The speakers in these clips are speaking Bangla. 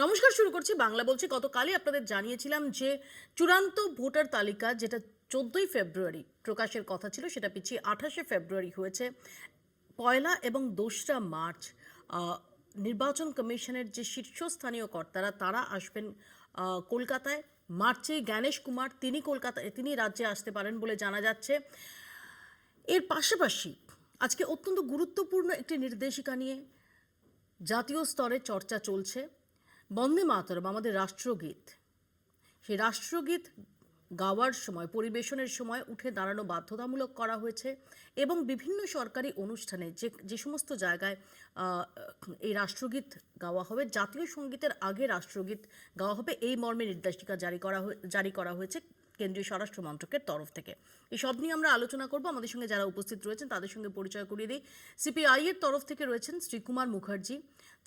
নমস্কার, শুরু করছি বাংলা বলছি। গতকালই আপনাদের জানিয়েছিলাম যে চূড়ান্ত ভোটার তালিকা যেটা 14ই ফেব্রুয়ারি প্রকাশের কথা ছিল সেটা পিছিয়ে 28শে ফেব্রুয়ারি হয়েছে। পয়লা এবং 2রা মার্চ নির্বাচন কমিশনের যে শীর্ষস্থানীয় কর্তারা তারা আসবেন কলকাতায়। মার্চে জ্ঞানেশ কুমার তিনি রাজ্যে আসতে পারেন বলে জানা যাচ্ছে। এর পাশাপাশি আজকে অত্যন্ত গুরুত্বপূর্ণ একটি নির্দেশিকা নিয়ে জাতীয় স্তরে চর্চা চলছে। বন্দে মাতরম আমাদের রাষ্ট্রগীত, সেই রাষ্ট্রগীত গাওয়ার সময়, পরিবেশনের সময় উঠে দাঁড়ানো বাধ্যতামূলক করা হয়েছে এবং বিভিন্ন সরকারি অনুষ্ঠানে যে সমস্ত জায়গায় এই রাষ্ট্রগীত গাওয়া হবে, জাতীয় সঙ্গীতের আগে রাষ্ট্রগীত গাওয়া হবে, এই মর্মে নির্দেশিকা জারি করা হয়েছে কেন্দ্রীয় স্বরাষ্ট্র মন্ত্রকের তরফ থেকে। এই সব নিয়ে আমরা আলোচনা করব। আমাদের সঙ্গে যারা উপস্থিত রয়েছেন তাদের সঙ্গে পরিচয় করিয়ে দিই। সিপিআই এর তরফ থেকে রয়েছেন শ্রীকুমার মুখার্জি,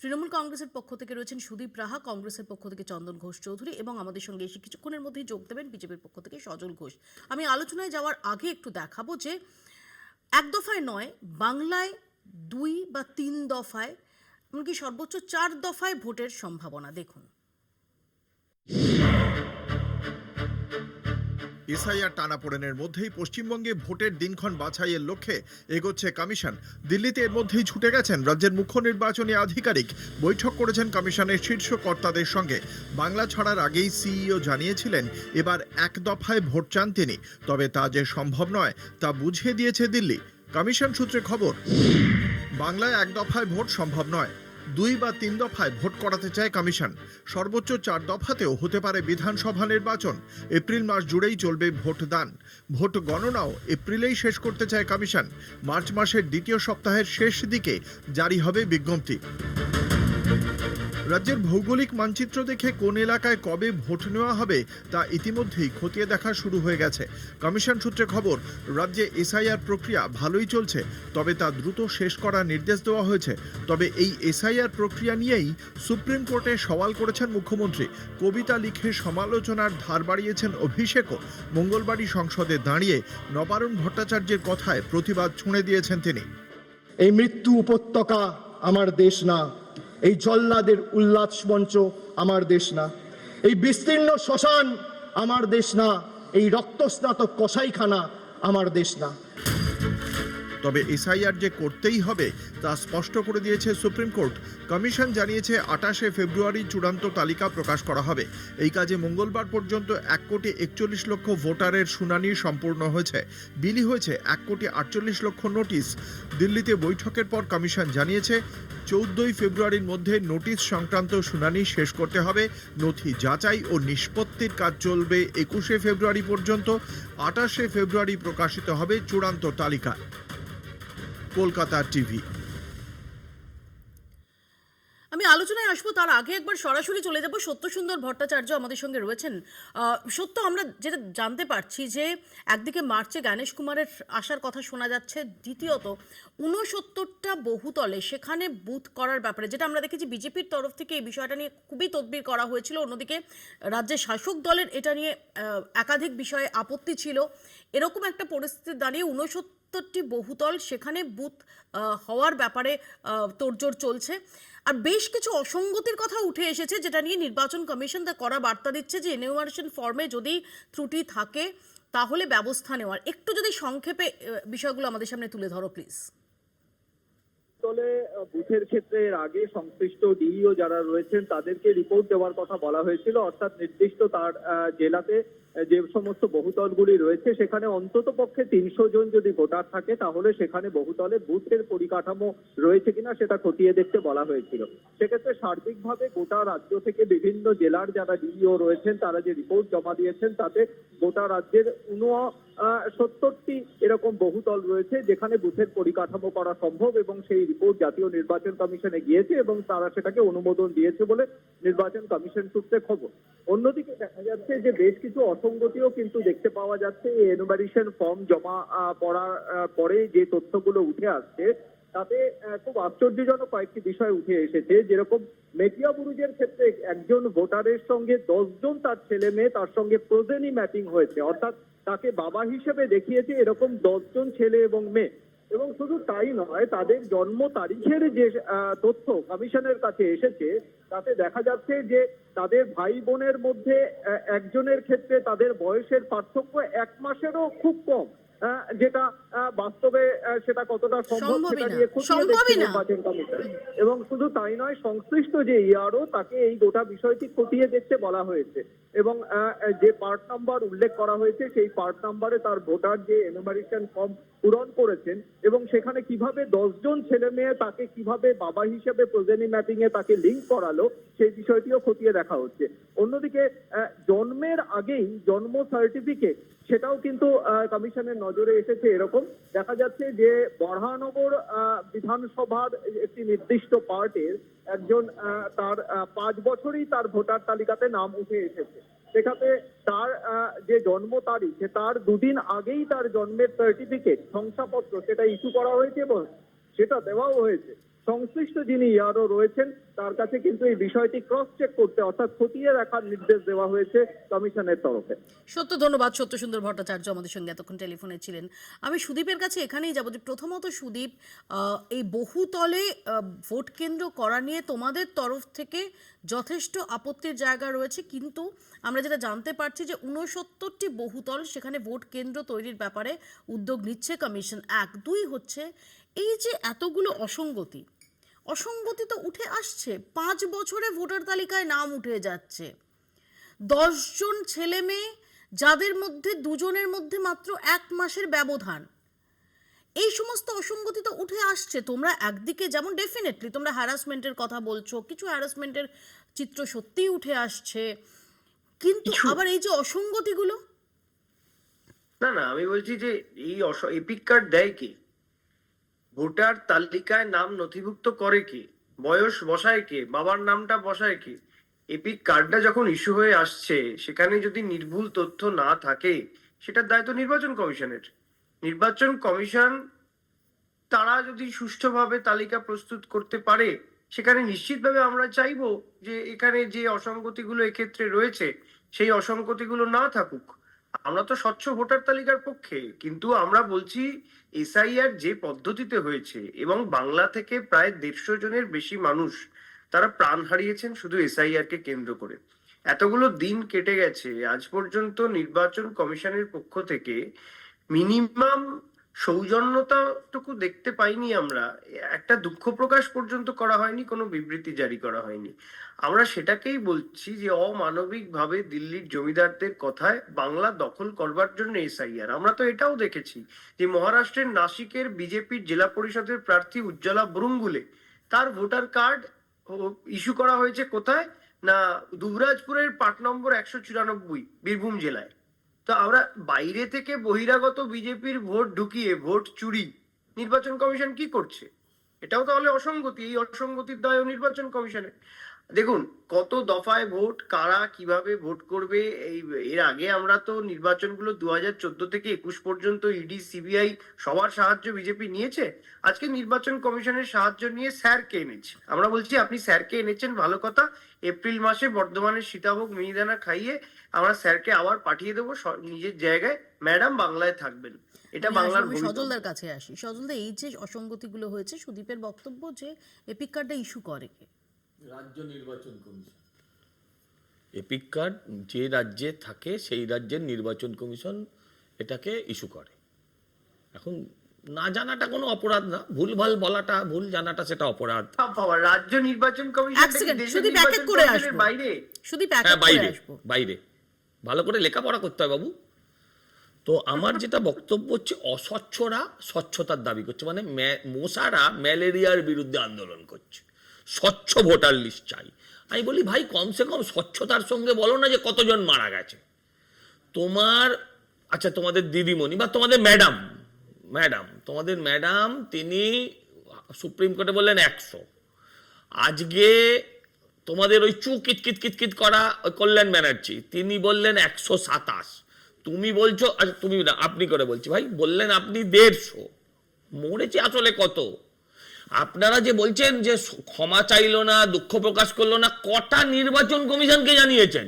তৃণমূল কংগ্রেসের পক্ষ থেকে রয়েছেন সুদীপ রাহা, কংগ্রেসের পক্ষ থেকে চন্দন ঘোষ চৌধুরী এবং আমাদের সঙ্গে এসে কিছুক্ষণের মধ্যেই যোগ দেবেন বিজেপির পক্ষ থেকে সজল ঘোষ। আমি আলোচনায় যাওয়ার আগে একটু দেখাবো যে এক দফায় নয়, বাংলায় 2 বা 3 দফায়, এমনকি সর্বোচ্চ 4 দফায় ভোটের সম্ভাবনা। দেখুন। এসআইআর টানাপোড়েনের মধ্যেই পশ্চিমবঙ্গে ভোটের দিনক্ষণ বাছাইয়ের লক্ষ্যে এগোচ্ছে কমিশন। দিল্লিতে এর মধ্যেই ছুটে গেছেন রাজ্যের মুখ্য নির্বাচনী আধিকারিক। বৈঠক করেছেন কমিশনের শীর্ষ কর্তাদের সঙ্গে। বাংলা ছাড়ার আগেই সিইও জানিয়েছিলেন এবার এক দফায় ভোট চান তিনি, তবে তা যে সম্ভব নয় তা বুঝিয়ে দিয়েছে দিল্লি। কমিশন সূত্রে খবর, বাংলায় এক দফায় ভোট সম্ভব নয়, 2 বা 3 দফায় ভোট করাতে চায় কমিশন। সর্বোচ্চ 4 দফাতেও হতে পারে বিধানসভা নির্বাচন। এপ্রিল মাস জুড়েই চলবে ভোটদান। ভোট গণনাও এপ্রিলেই শেষ করতে চায় কমিশন। মার্চ মাসের দ্বিতীয় সপ্তাহের শেষ দিকে জারি হবে বিজ্ঞপ্তি। রাজ্যের ভৌগোলিক মানচিত্র দেখে কোন এলাকায় কবে ভোট নেওয়া হবে তা ইতিমধ্যেই খতিয়ে দেখা শুরু হয়ে গেছে। কমিশন সূত্রে খবর, রাজ্যে এসআইআর প্রক্রিয়া ভালোই চলছে, তবে তা দ্রুত শেষ করার নির্দেশ দেওয়া হয়েছে। তবে এই এসআইআর প্রক্রিয়া নিয়েই সুপ্রিম কোর্টে সওয়াল করেছেন মুখ্যমন্ত্রী। কবিতা লিখে সমালোচনার ধার বাড়িয়েছেন অভিষেকও। মঙ্গলবারই সংসদে দাঁড়িয়ে নবারুণ ভট্টাচার্যের কথায় প্রতিবাদ ছুঁড়ে দিয়েছেন তিনি। এই মৃত্যু উপত্যকা আমার দেশ না, এই জল্লাদের উল্লাস মঞ্চ আমার দেশ না, এই বিস্তীর্ণ শ্মশান আমার দেশ না, এই রক্তস্নাতক কসাইখানা আমার দেশ না। তবে এসআইআর যে করতেই হবে তা স্পষ্ট করে দিয়েছে সুপ্রিম কোর্ট। কমিশন জানিয়েছে 28শে ফেব্রুয়ারি চূড়ান্ত তালিকা প্রকাশ করা হবে। এই কাজে মঙ্গলবার পর্যন্ত 1,41,00,000 ভোটারের শুনানি সম্পূর্ণ হয়েছে। বিলি হয়েছে 1,48,00,000 নোটিশ। দিল্লিতে বৈঠকের পর কমিশন জানিয়েছে 14ই ফেব্রুয়ারির মধ্যে নোটিশ সংক্রান্ত শুনানি শেষ করতে হবে। নথি যাচাই ও নিষ্পত্তির কাজ চলবে 21শে ফেব্রুয়ারি পর্যন্ত। 28শে ফেব্রুয়ারি প্রকাশিত হবে চূড়ান্ত তালিকা। কলকাতা টিভি। আমি আলোচনায় আসবো, তার আগে একবার সরাসরি চলে যাব। সত্যসুন্দর ভট্টাচার্য আমাদের সঙ্গে রয়েছেন। সত্য, আমরা যেটা জানতে পারছি যে একদিকে মার্চে জ্ঞানেশ কুমারের আসার কথা শোনা যাচ্ছে, দ্বিতীয়ত 69টা বহুতলে সেখানে বুথ করার ব্যাপারে যেটা আমরা দেখেছি বিজেপির তরফ থেকে এই বিষয়টা নিয়ে খুবই তদবির করা হয়েছিল। অন্যদিকে রাজ্যের শাসক দলের এটা নিয়ে একাধিক বিষয়ে আপত্তি ছিল। এরকম একটা পরিস্থিতি দাঁড়িয়ে 69টি বহুতল সেখানে বুথ হওয়ার ব্যাপারে তোড়জোড় চলছে। আর বেশ কিছু অসঙ্গতির কথা উঠে এসেছে, যেটা নিয়ে নির্বাচন কমিশন তা কড়া বার্তা দিচ্ছে যে এনুমারেশন ফর্মে যদি ত্রুটি থাকে তাহলে ব্যবস্থা নেওয়ার। একটু যদি সংক্ষেপে বিষয়গুলো আমাদের সামনে তুলে ধরো প্লিজ। তলে বুথের ক্ষেত্রে এর আগে সংশ্লিষ্ট ডিইও যারা রয়েছেন তাদেরকে রিপোর্ট দেওয়ার কথা বলা হয়েছিল, অর্থাৎ নির্দিষ্ট তার জেলাতে যে সমস্ত বহুতলগুলি রয়েছে সেখানে অন্তত পক্ষে 300 জন যদি ভোটার থাকে তাহলে সেখানে বহুতলে বুথের পরিকাঠামো রয়েছে কিনা সেটা খতিয়ে দেখতে বলা হয়েছিল। সেক্ষেত্রে সার্বিকভাবে গোটা রাজ্য থেকে বিভিন্ন জেলার যারা ডিইও রয়েছেন তারা যে রিপোর্ট জমা দিয়েছেন তাতে গোটা রাজ্যের 69টি এরকম বহুতল রয়েছে যেখানে বুথের পরিকাঠামো করা সম্ভব, এবং সেই রিপোর্ট জাতীয় নির্বাচন কমিশনে গিয়েছে এবং তারা সেটাকে অনুমোদন দিয়েছে বলে নির্বাচন কমিশন সূত্রে খবর। অন্যদিকে দেখা যাচ্ছে যে বেশ কিছু অসঙ্গতিও কিন্তু দেখতে পাওয়া যাচ্ছে। এই এনুমারেশন ফর্ম জমা পড়ার পরে যে তথ্যগুলো উঠে আসছে তাতে খুব আশ্চর্যজনক কয়েকটি বিষয় উঠে এসেছে। যেরকম মেটিয়া বুরুজের ক্ষেত্রে একজন ভোটারের সঙ্গে 10 জন তার ছেলে মেয়ে তার সঙ্গে প্রোজেনি ম্যাপিং হয়েছে, অর্থাৎ তাকে বাবা হিসেবে দেখিয়েছে এরকম 10 জন ছেলে এবং মেয়ে। এবং শুধু তাই নয়, তাদের জন্ম তারিখের যে তথ্য কমিশনের কাছে এসেছে তাতে দেখা যাচ্ছে যে তাদের ভাই বোনের মধ্যে একজনের ক্ষেত্রে তাদের বয়সের পার্থক্য 1 মাসেরও খুব কম, যেটা বাস্তবে সেটা কতটা সম্ভব সম্ভবই সেটা না, নিয়ে খতিয়ে সম্ভবই দেখছে না। নির্বাচন কমিশন। এবং শুধু তাই নয়, সংশ্লিষ্ট যে ইআরও তাকে এই গোটা বিষয়টি খতিয়ে দেখতে বলা হয়েছে এবং যে পার্ট নাম্বার উল্লেখ করা হয়েছে সেই পার্ট নাম্বারে তার ভোটার যে এনুমারেশন ফর্ম পূরণ করেছেন এবং সেখানে কিভাবে 10 জন ছেলে মেয়ে তাকে কিভাবে বাবা হিসেবে প্রজেনি ম্যাপিং এ তাকে লিঙ্ক করালো সেই বিষয়টিও খতিয়ে দেখা হচ্ছে। অন্যদিকে জন্মের আগেই জন্ম সার্টিফিকেট সেটাও কিন্তু কমিশনের নজরে এসেছে। এরকম দেখা যাচ্ছে যে বরহানগর বিধানসভার একটি নির্দিষ্ট পার্টের একজন তার 5 বছরই তার ভোটার তালিকাতে নাম উঠে এসেছে। সেখানে তার যে জন্ম তারিখ তার 2 দিন আগেই তার জন্মের সার্টিফিকেট শংসাপত্র সেটা ইস্যু করা হয়েছে এবং সেটা দেওয়াও হয়েছে। সংশ্লিষ্ট যিনি ইআরও রয়েছেন তার কাছে কিন্তু এই বিষয়টি ক্রস চেক করতে অর্থাৎ খতিয়ে দেখার নির্দেশ দেওয়া হয়েছে কমিশনের তরফে। সত্য ধন্যবাদ সত্যসুন্দর ভট্টাচার্য আমাদের সঙ্গে এতক্ষণ টেলিফোনে ছিলেন। আমি সুদীপের কাছে এখানেই যাব যে প্রথমত সুদীপ, এই বহুতলে ভোট কেন্দ্র করা নিয়ে তোমাদের তরফ থেকে যথেষ্ট আপত্তির জায়গা রয়েছে, কিন্তু আমরা যেটা জানতে পারছি যে 69টি বহুতল সেখানে ভোট কেন্দ্র তৈরির ব্যাপারে উদ্যোগ নিচ্ছে কমিশন। 1, 2 হচ্ছে এই যে এতগুলো অসঙ্গতি তো উঠে আসছে। 5 বছরে ভোটার তালিকায় নাম উঠে যাচ্ছে, 10 জন ছেলে মেয়ে যাদের মধ্যে 2 জনের মধ্যে মাত্র 1 মাসের ব্যবধান, এই সমস্ত অসঙ্গতি তো উঠে আসছে। তোমরা একদিকে যেমন ডেফিনেটলি তোমরা হ্যারাসমেন্টের কথা বলছো, কিছু হ্যারাসমেন্টের চিত্র সত্যিই উঠে আসছে, কিন্তু আবার এই যে অসঙ্গতিগুলো। না না, আমি বলছি যে এই এপিক কার্ড দেয় কে, ভোটার তালিকায় নাম নথিভুক্ত করে কে, বয়স বসায় কে, বাবার নামটা বসায় কে। এপিক কার্ডটা যখন ইস্যু হয়ে আসছে সেখানে যদি নির্ভুল তথ্য না থাকে সেটার দায়িত্ব নির্বাচন কমিশনের। নির্বাচন কমিশন তারা যদি সুষ্ঠুভাবে তালিকা প্রস্তুত করতে পারে সেখানে নিশ্চিতভাবে আমরা চাইবো যে এখানে যে অসঙ্গতিগুলো এক্ষেত্রে রয়েছে সেই অসঙ্গতিগুলো না থাকুক। আমরা তো স্বচ্ছ ভোটার তালিকার পক্ষে, কিন্তু আমরা বলছি এসআইআর যে পদ্ধতিতে হয়েছে এবং বাংলা থেকে প্রায় 150 জনের বেশি মানুষ তারা প্রাণ হারিয়েছেন শুধু এসআইআর কে কেন্দ্র করে। এতগুলো দিন কেটে গেছে, আজ পর্যন্ত নির্বাচন কমিশনের পক্ষ থেকে মিনিমাম সৌজন্যতাটুকু দেখতে পাইনি আমরা। একটা দুঃখ প্রকাশ পর্যন্ত করা হয়নি, কোনো বিবৃতি জারি করা হয়নি। আমরা সেটাকেই বলছি যে অমানবিক ভাবে দিল্লির জমিদারদের কথায় বাংলা দখল করবার জন্য এসআইআর। আমরা তো এটাও দেখেছি যে মহারাষ্ট্রের নাসিকের বিজেপির জেলা পরিষদের প্রার্থী উজ্জ্বলা বুরুঙ্গুলে তার ভোটার কার্ড ইস্যু করা হয়েছে কোথায় না, দুবরাজপুরের পার্ট নম্বর 194 বীরভূম জেলায়। তো আমরা বাইরে থেকে বহিরাগত বিজেপির ভোট ঢুকিয়ে ভোট চুরি নির্বাচন কমিশন কি করছে? এটাও তাহলে অসঙ্গতি। এই অসঙ্গতির দায় নির্বাচন কমিশনের। দেখুন কত দফায় ভোট, কারা কিভাবে ভোট করবে। এর আগে আমরা তো নির্বাচনগুলো 2014 থেকে 21 পর্যন্ত ইডি সিবিআই সবার সাহায্য বিজেপি নিয়েছে। আজকে নির্বাচন কমিশনের সাহায্য নিয়ে স্যারকে এনেছে। আমরা বলছি আপনি স্যারকে এনেছেন ভালো কথা, এপ্রিল মাসে বর্ধমানের সীতাভোগ মিহিদানা খাইয়ে আমরা স্যারকে আবার পাঠিয়ে দেবো নিজের জায়গায়, ম্যাডাম বাংলায় থাকবেন। এটা বাংলার সজলদার কাছে আসি। সজলদা, এই যে অসঙ্গতিগুলো হয়েছে, সুদীপের বক্তব্য যে এপিক কার্ডটা ইস্যু করে কে? রাজ্য নির্বাচন কমিশন। এপিক কার্ড যে রাজ্যে থাকে সেই রাজ্যের নির্বাচন কমিশন এটাকে ইস্যু করে। এখন না জানাটা কোনো অপরাধ না, ভুলভাল বলাটা, ভুল জানাটা সেটা অপরাধ। রাজ্য নির্বাচন কমিশন বাইরে, বাইরে ভালো করে লেখাপড়া করতে হয় বাবু। তো আমার যেটা বক্তব্য হচ্ছে, অস্বচ্ছরা স্বচ্ছতার দাবি করছে, মানে মশারা ম্যালেরিয়ার বিরুদ্ধে আন্দোলন করছে, স্বচ্ছ ভোটার লিস্ট চাই। আমি বলি ভাই কমসে কম স্বচ্ছতার সঙ্গে বলো না যে কতজন মারা গেছে। তোমার আচ্ছা তোমাদের দিদিমণি বা তোমাদের ম্যাডাম তিনি সুপ্রিম কোর্টে বললেন 100, আজকে তোমাদের ওই কিতকিত করা কল্যাণ ব্যানার্জি তিনি বললেন 127, তুমি বলছো আচ্ছা তুমি না আপনি করে বলছি ভাই, বললেন আপনি 150, মরেছে আসলে কত? আপনারা যে বলছেন যে ক্ষমা চাইলো না, দুঃখ প্রকাশ করলো না, কটা নির্বাচন কমিশনকে জানিয়েছেন?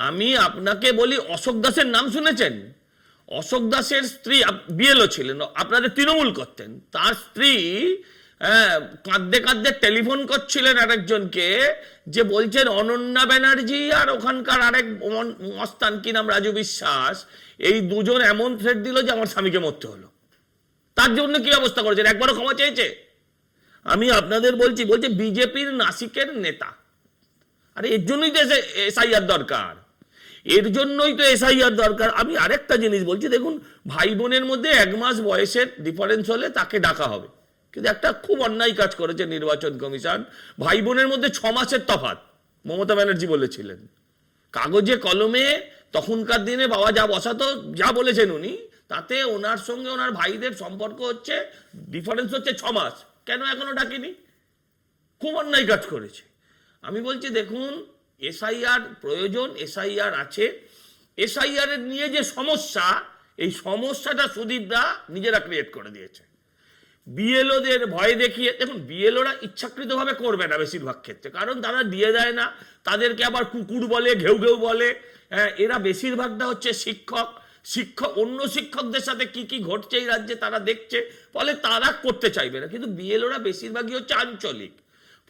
আমি আপনাকে বলি, অশোক দাসের নাম শুনেছেন? অশোক দাসের স্ত্রী বিএলও ছিলেন, আপনাদের তৃণমূল করতেন, তার স্ত্রী হ্যাঁ, কাঁদতে কাঁদতে টেলিফোন করছিলেন আরেকজনকে, যে বলছেন অনন্যা ব্যানার্জি আর ওখানকার আরেক মস্তান কি নাম রাজু বিশ্বাস, এই দুজন এমন থ্রেট দিল যে আমার স্বামীকে মরতে হলো। তার জন্য কি ব্যবস্থা করেছেন? একবারও ক্ষমা চেয়েছে? আমি আপনাদের বলছি বিজেপির নাসিকের নেতা। আরে এর জন্যই তো এসআইআর দরকার, এর জন্যই তো এসআইআর দরকার। আমি আরেকটা জিনিস বলছি, দেখুন, ভাই বোনের মধ্যে 1 মাস বয়সের ডিফারেন্স হলে তাকে ডাকা হবে, কিন্তু একটা খুব অন্যায় কাজ করেছে নির্বাচন কমিশন। ভাই বোনের মধ্যে 6 মাসের তফাৎ, মমতা ব্যানার্জি বলেছিলেন। কাগজে কলমে তখনকার দিনে বাবা যা বসাতো, যা বলেছেন উনি, তাতে ওনার সঙ্গে ওনার ভাইদের সম্পর্ক হচ্ছে, ডিফারেন্স হচ্ছে 6 মাস। কেন এখনো ডাকিনি? খুব অন্যায় কাজ করেছে। আমি বলছি, দেখুন, এসআইআর প্রয়োজন, এসআইআর আছে। এসআইআর এর নিয়ে যে সমস্যা, এই সমস্যাটা সুদীপরা নিজেরা ক্রিয়েট করে দিয়েছে। বিএলওদের ভয় দেখিয়ে, দেখুন, বিএলওরা ইচ্ছাকৃতভাবে করবে না বেশিরভাগ ক্ষেত্রে, কারণ তারা দিয়ে দেয় না, তাদেরকে আবার কুকুর বলে, ঘেউ ঘেউ বলে। এরা বেশিরভাগটা হচ্ছে শিক্ষক, অন্য শিক্ষকদের সাথে কি কি ঘটছে এই রাজ্যে তারা দেখছে, ফলে তারা করতে চাইবে না। কিন্তু বিএলওরা বেশিরভাগই হচ্ছে আঞ্চলিক,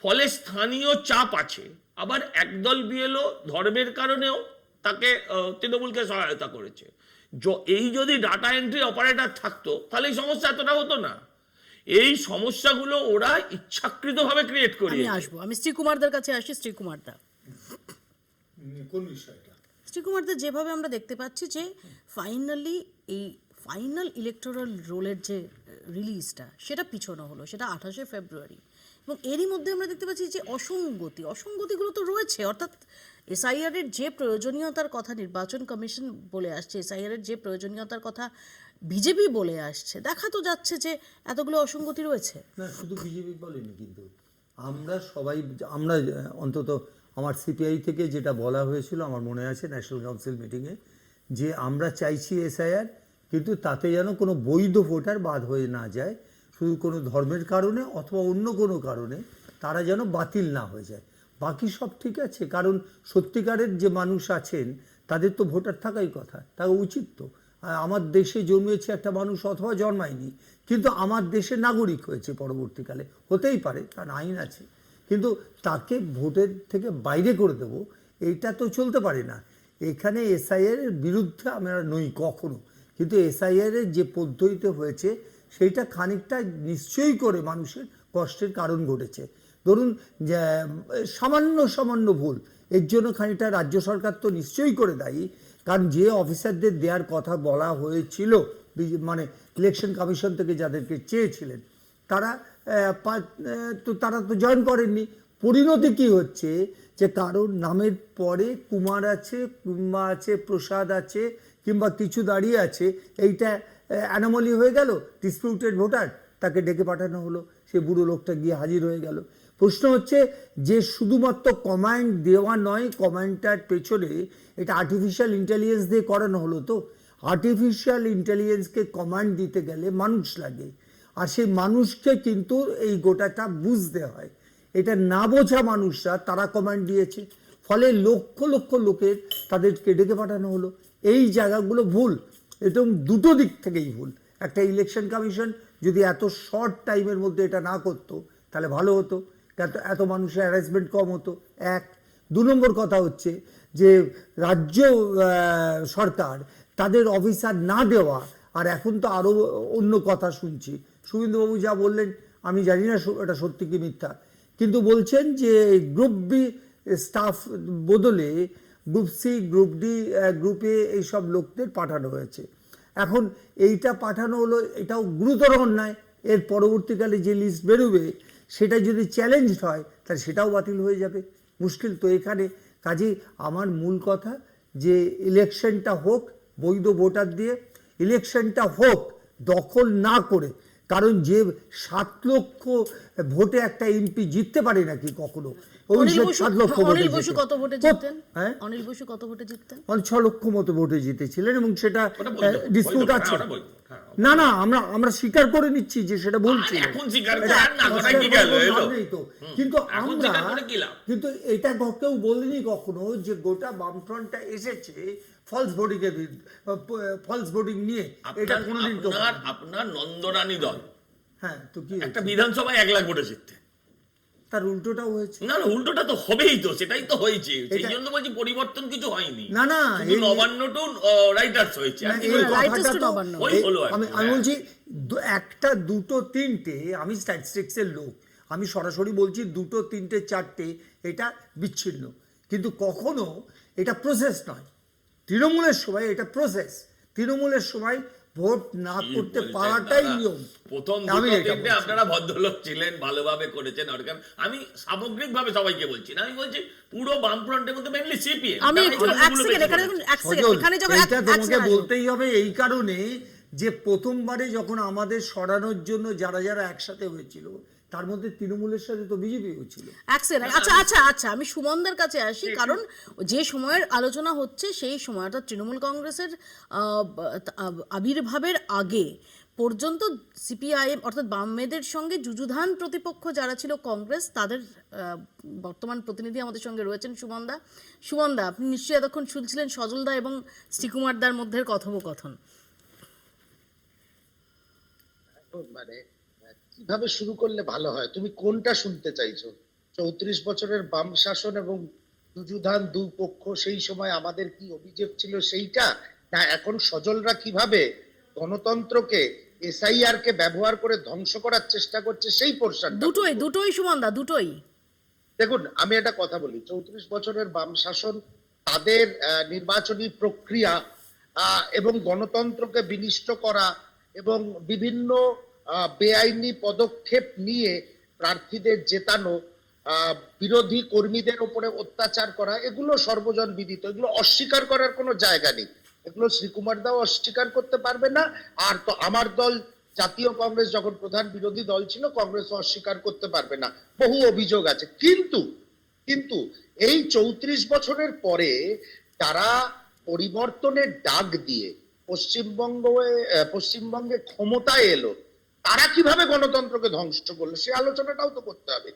ফলে স্থানীয় চাপ আছে। আবার একদল বিএলও ধর্মের কারণেও তাকে তৃণমূলকে সহায়তা করেছে। এই যদি ডাটা এন্ট্রি অপারেটর থাকতো, তাহলে এই সমস্যা এতটা হতো না। এই সমস্যাগুলো ওরা ইচ্ছাকৃতভাবে ক্রিয়েট আমি করিয়েছে। আসবো, আমি শ্রীকুমারদের কাছে আসি। শ্রীকুমারদা, কোন বিষয়টা? শ্রীকুমারদা, যেভাবে আমরা দেখতে পাচ্ছি যে ফাইনালি এই ফাইনাল ইলেকটোরাল রোলের যে রিলিজটা, সেটা পিছনো হলো, সেটা 28শে ফেব্রুয়ারি, এবং এরই মধ্যে আমরা দেখতে পাচ্ছি যে অসঙ্গতিগুলো তো রয়েছে। অর্থাৎ এসআইআর এর যে প্রয়োজনীয়তার কথা নির্বাচন কমিশন বলে আসছে, এসআইআর এর যে প্রয়োজনীয়তার কথা বিজেপি বলে আসছে, দেখা তো যাচ্ছে যে এতগুলো অসঙ্গতি রয়েছে। না, শুধু বিজেপি বলেনি, কিন্তু আমরা অন্তত আমার সিপিআই থেকে যেটা বলা হয়েছিল, আমার মনে আছে ন্যাশনাল কাউন্সিল মিটিংয়ে, যে আমরা চাইছি এসআইআর, কিন্তু তাতে যেন কোনো বৈধ ভোটার বাদ হয়ে না যায়, শুধু কোনো ধর্মের কারণে অথবা অন্য কোনো কারণে তারা যেন বাতিল না হয়ে যায়। বাকি সব ঠিক আছে, কারণ সত্যিকারের যে মানুষ আছেন তাদের তো ভোটার থাকাই কথা, তা উচিত তো। আমার দেশে জন্মেছে একটা মানুষ, অথবা জন্মায়নি কিন্তু আমার দেশের নাগরিক হয়েছে পরবর্তীকালে, হতেই পারে, কারণ আইন আছে, কিন্তু তাকে ভোটের থেকে বাইরে করে দেব, এইটা তো চলতে পারে না। এখানে এসআইআর এর বিরুদ্ধে আমরা নই কখনো, কিন্তু এসআইআর এর যে পদ্ধতিতে হয়েছে সেইটা খানিকটা নিশ্চয়ই করে মানুষের কষ্টের কারণ ঘটেছে। ধরুন, সামান্য ভুল, এর জন্য খানিকটা রাজ্য সরকার তো নিশ্চয়ই করে দায়ী, কারণ যে অফিসারদের দেওয়ার কথা বলা হয়েছিল, মানে ইলেকশন কমিশন থেকে যাদেরকে চেয়েছিলেন, তারা তো জয়েন করেননি। পরিণতি কি হচ্ছে, যে কারোর নামের পরে কুমার আছে, কিংবা আছে প্রসাদ আছে, কিংবা কিছু দাঁড়িয়ে আছে, এইটা অ্যানোমালি হয়ে গেল, ডিসপিউটেড ভোটার, তাকে ডেকে পাঠানো হলো, সে বুড়ো লোকটা গিয়ে হাজির হয়ে গেল। প্রশ্ন হচ্ছে যে শুধুমাত্র কমান্ড দেওয়া নয়, কমান্ডটার পেছনে এটা আর্টিফিশিয়াল ইন্টেলিজেন্স দিয়ে করানো হলো। তো আর্টিফিশিয়াল ইন্টেলিজেন্সকে কমান্ড দিতে গেলে মানুষ লাগে, আর সেই মানুষকে কিন্তু এই গোটাটা বুঝতে হয়। এটা না বোঝা মানুষরা তারা কমান্ড দিয়েছে, ফলে লক্ষ লক্ষ লোকের তাদেরকে ডেকে পাঠানো হলো। এই জায়গাগুলো ভুল, এবং দুটো দিক থেকেই ভুল। একটা ইলেকশন কমিশন যদি এত শর্ট টাইমের মধ্যে এটা না করতো তাহলে ভালো হতো, এত মানুষের হ্যারাসমেন্ট কম হতো। 1 2 নম্বর কথা হচ্ছে যে রাজ্য সরকার তাদের অফিসার না দেওয়া, আর এখন তো আরও অন্য কথা শুনছি, শুভেন্দুবাবু যা বললেন আমি জানি না এটা সত্যি কি মিথ্যা, কিন্তু বলছেন যে গ্রুপ বি স্টাফ বদলে গ্রুপ সি, গ্রুপ ডি, গ্রুপে এইসব লোকদের পাঠানো হয়েছে। এখন এইটা পাঠানো হলো, এটাও গুরুতর অন্যায়। এর পরবর্তীকালে যে লিস্ট বেরোবে সেটা যদি চ্যালেঞ্জ হয় তাহলে সেটাও বাতিল হয়ে যাবে, মুশকিল তো এখানে। কাজেই আমার মূল কথা যে ইলেকশনটা হোক বৈধ ভোটার দিয়ে, ইলেকশনটা হোক দখল না করে, কারণ যে 7 লক্ষ ভোটে একটা এমপি জিততে পারে নাকি কখনো? অনিল বসু কত ভোটে জিততেন? হ্যাঁ, অনিল বসু কত ভোটে জিততেন? 6 লক্ষ মতো ভোটে জিতেছিলেন, এবং সেটা ডিসপিউট আছে। না না, আমরা স্বীকার করে নিচ্ছি যে সেটা বলছি, কিন্তু এটা কেউ বলেনি কখনো যে গোটা বামফ্রন্টটা এসেছে ফলস ভোটিং নিয়ে। এটা কোনোদিন আপনার নন্দরানী দল হ্যাঁ, তো কি একটা হয়েছে? বিধানসভায় 1 লাখ ভোটে জিততে। তার উল্টোটাও হয়েছে। না না, উল্টোটা তো হবেই, তো সেটাই তো হয়েছে, সেই এটা- জন্য বলছি পরিবর্তন কিছু হয়নি। না, না, শুধু এই- নবান্ন টু রাইটার্স হয়েছে, আর না, কি এই হয়েছে? Writers কথাটা to তো- নবান্ন। ওই হলো আর কি, আমি হ্যাঁ। বলছি একটা, দুটো, তিনটে, আমি স্ট্যাটিস্টিক্সের লোক, আমি সরাসরি বলছি 2, 3, 4 এটা বিচ্ছিন্ন, কিন্তু কখনো এটা প্রসেস নয়। তৃণমূলের সময় এটা প্রসেস, তৃণমূলের সময় ভোট না কি করতে বলছেন পারাটাই দাদা? নিয়ম। প্রথম আমি দুটো এটা তিনটে বলছি। আপনারা ভদ্রলোক ছিলেন, ভালোভাবে করেছেন অর্গান। আমি সামগ্রিকভাবে সবাইকে বলছি না, আমি বলছি পুরো বামফ্রন্টের মধ্যে মেইনলি সিপিএম। আমি একটু এক সেকেন্ড এখানে দেখুন, এক সেকেন্ড সজল, এখানে যখন এইটা তোমাকে বলতেই হবে এই কারণে যে প্রথমবারে যখন আমাদের সরানোর জন্য যারা যারা একসাথে হয়েছিল, তার মধ্যে তৃণমূলের সাথে তো বিজেপি হয়েছিল। আচ্ছা আমি সুমনদার কাছে আসি, কারণ যে সময়ের আলোচনা হচ্ছে সেই সময় অর্থাৎ তৃণমূল কংগ্রেসের আবির্ভাবের আগে পর্যন্ত সিপিআইএম অর্থাৎ বামেদের সঙ্গে যুযুধান প্রতিপক্ষ যারা ছিল কংগ্রেস, তাদের বর্তমান প্রতিনিধি আমাদের সঙ্গে রয়েছেন সুমনদা, আপনি নিশ্চয়ই এতক্ষণ শুনছিলেন সজলদা এবং শ্রীকুমারদার মধ্যে কথোপকথন। মানে কিভাবে শুরু করলে ভালো হয়? তুমি কোনটা শুনতে চাইছো? 34 বছরের বাম শাসন এবং যুযুধান দুপক্ষ, সেই সময় আমাদের কি অভিযোগ ছিল সেইটা, না এখন সজলরা কিভাবে গণতন্ত্রকে এসআইআর কে ব্যবহার করে ধ্বংস করার চেষ্টা করছে সেই পোর্শন? দুটোই সুমনদা, দুটোই। দেখুন, আমি একটা কথা বলি, 34 বছরের বাম শাসন, তাদের নির্বাচনী প্রক্রিয়া এবং গণতন্ত্রকে বিনষ্ট করা এবং বিভিন্ন বেআইনি পদক্ষেপ নিয়ে প্রার্থীদের জেতানো, বিরোধী কর্মীদের উপরে অত্যাচার করা, এগুলো সর্বজন বিদিত, এগুলো অস্বীকার করার কোনো জায়গা নেই। এগুলো শ্রীকুমার দাও অস্বীকার করতে পারবে না, আর তো আমার দল জাতীয় কংগ্রেস যখন প্রধান বিরোধী দল ছিল, কংগ্রেস অস্বীকার করতে পারবে না। বহু অভিযোগ আছে, কিন্তু এই 34 বছরের পরে তারা পরিবর্তনের ডাক দিয়ে পশ্চিমবঙ্গে ক্ষমতায় এলো, তারা কিভাবে গণতন্ত্রকে ধ্বংস করলো সে আলোচনাটাও তো করতে হবে।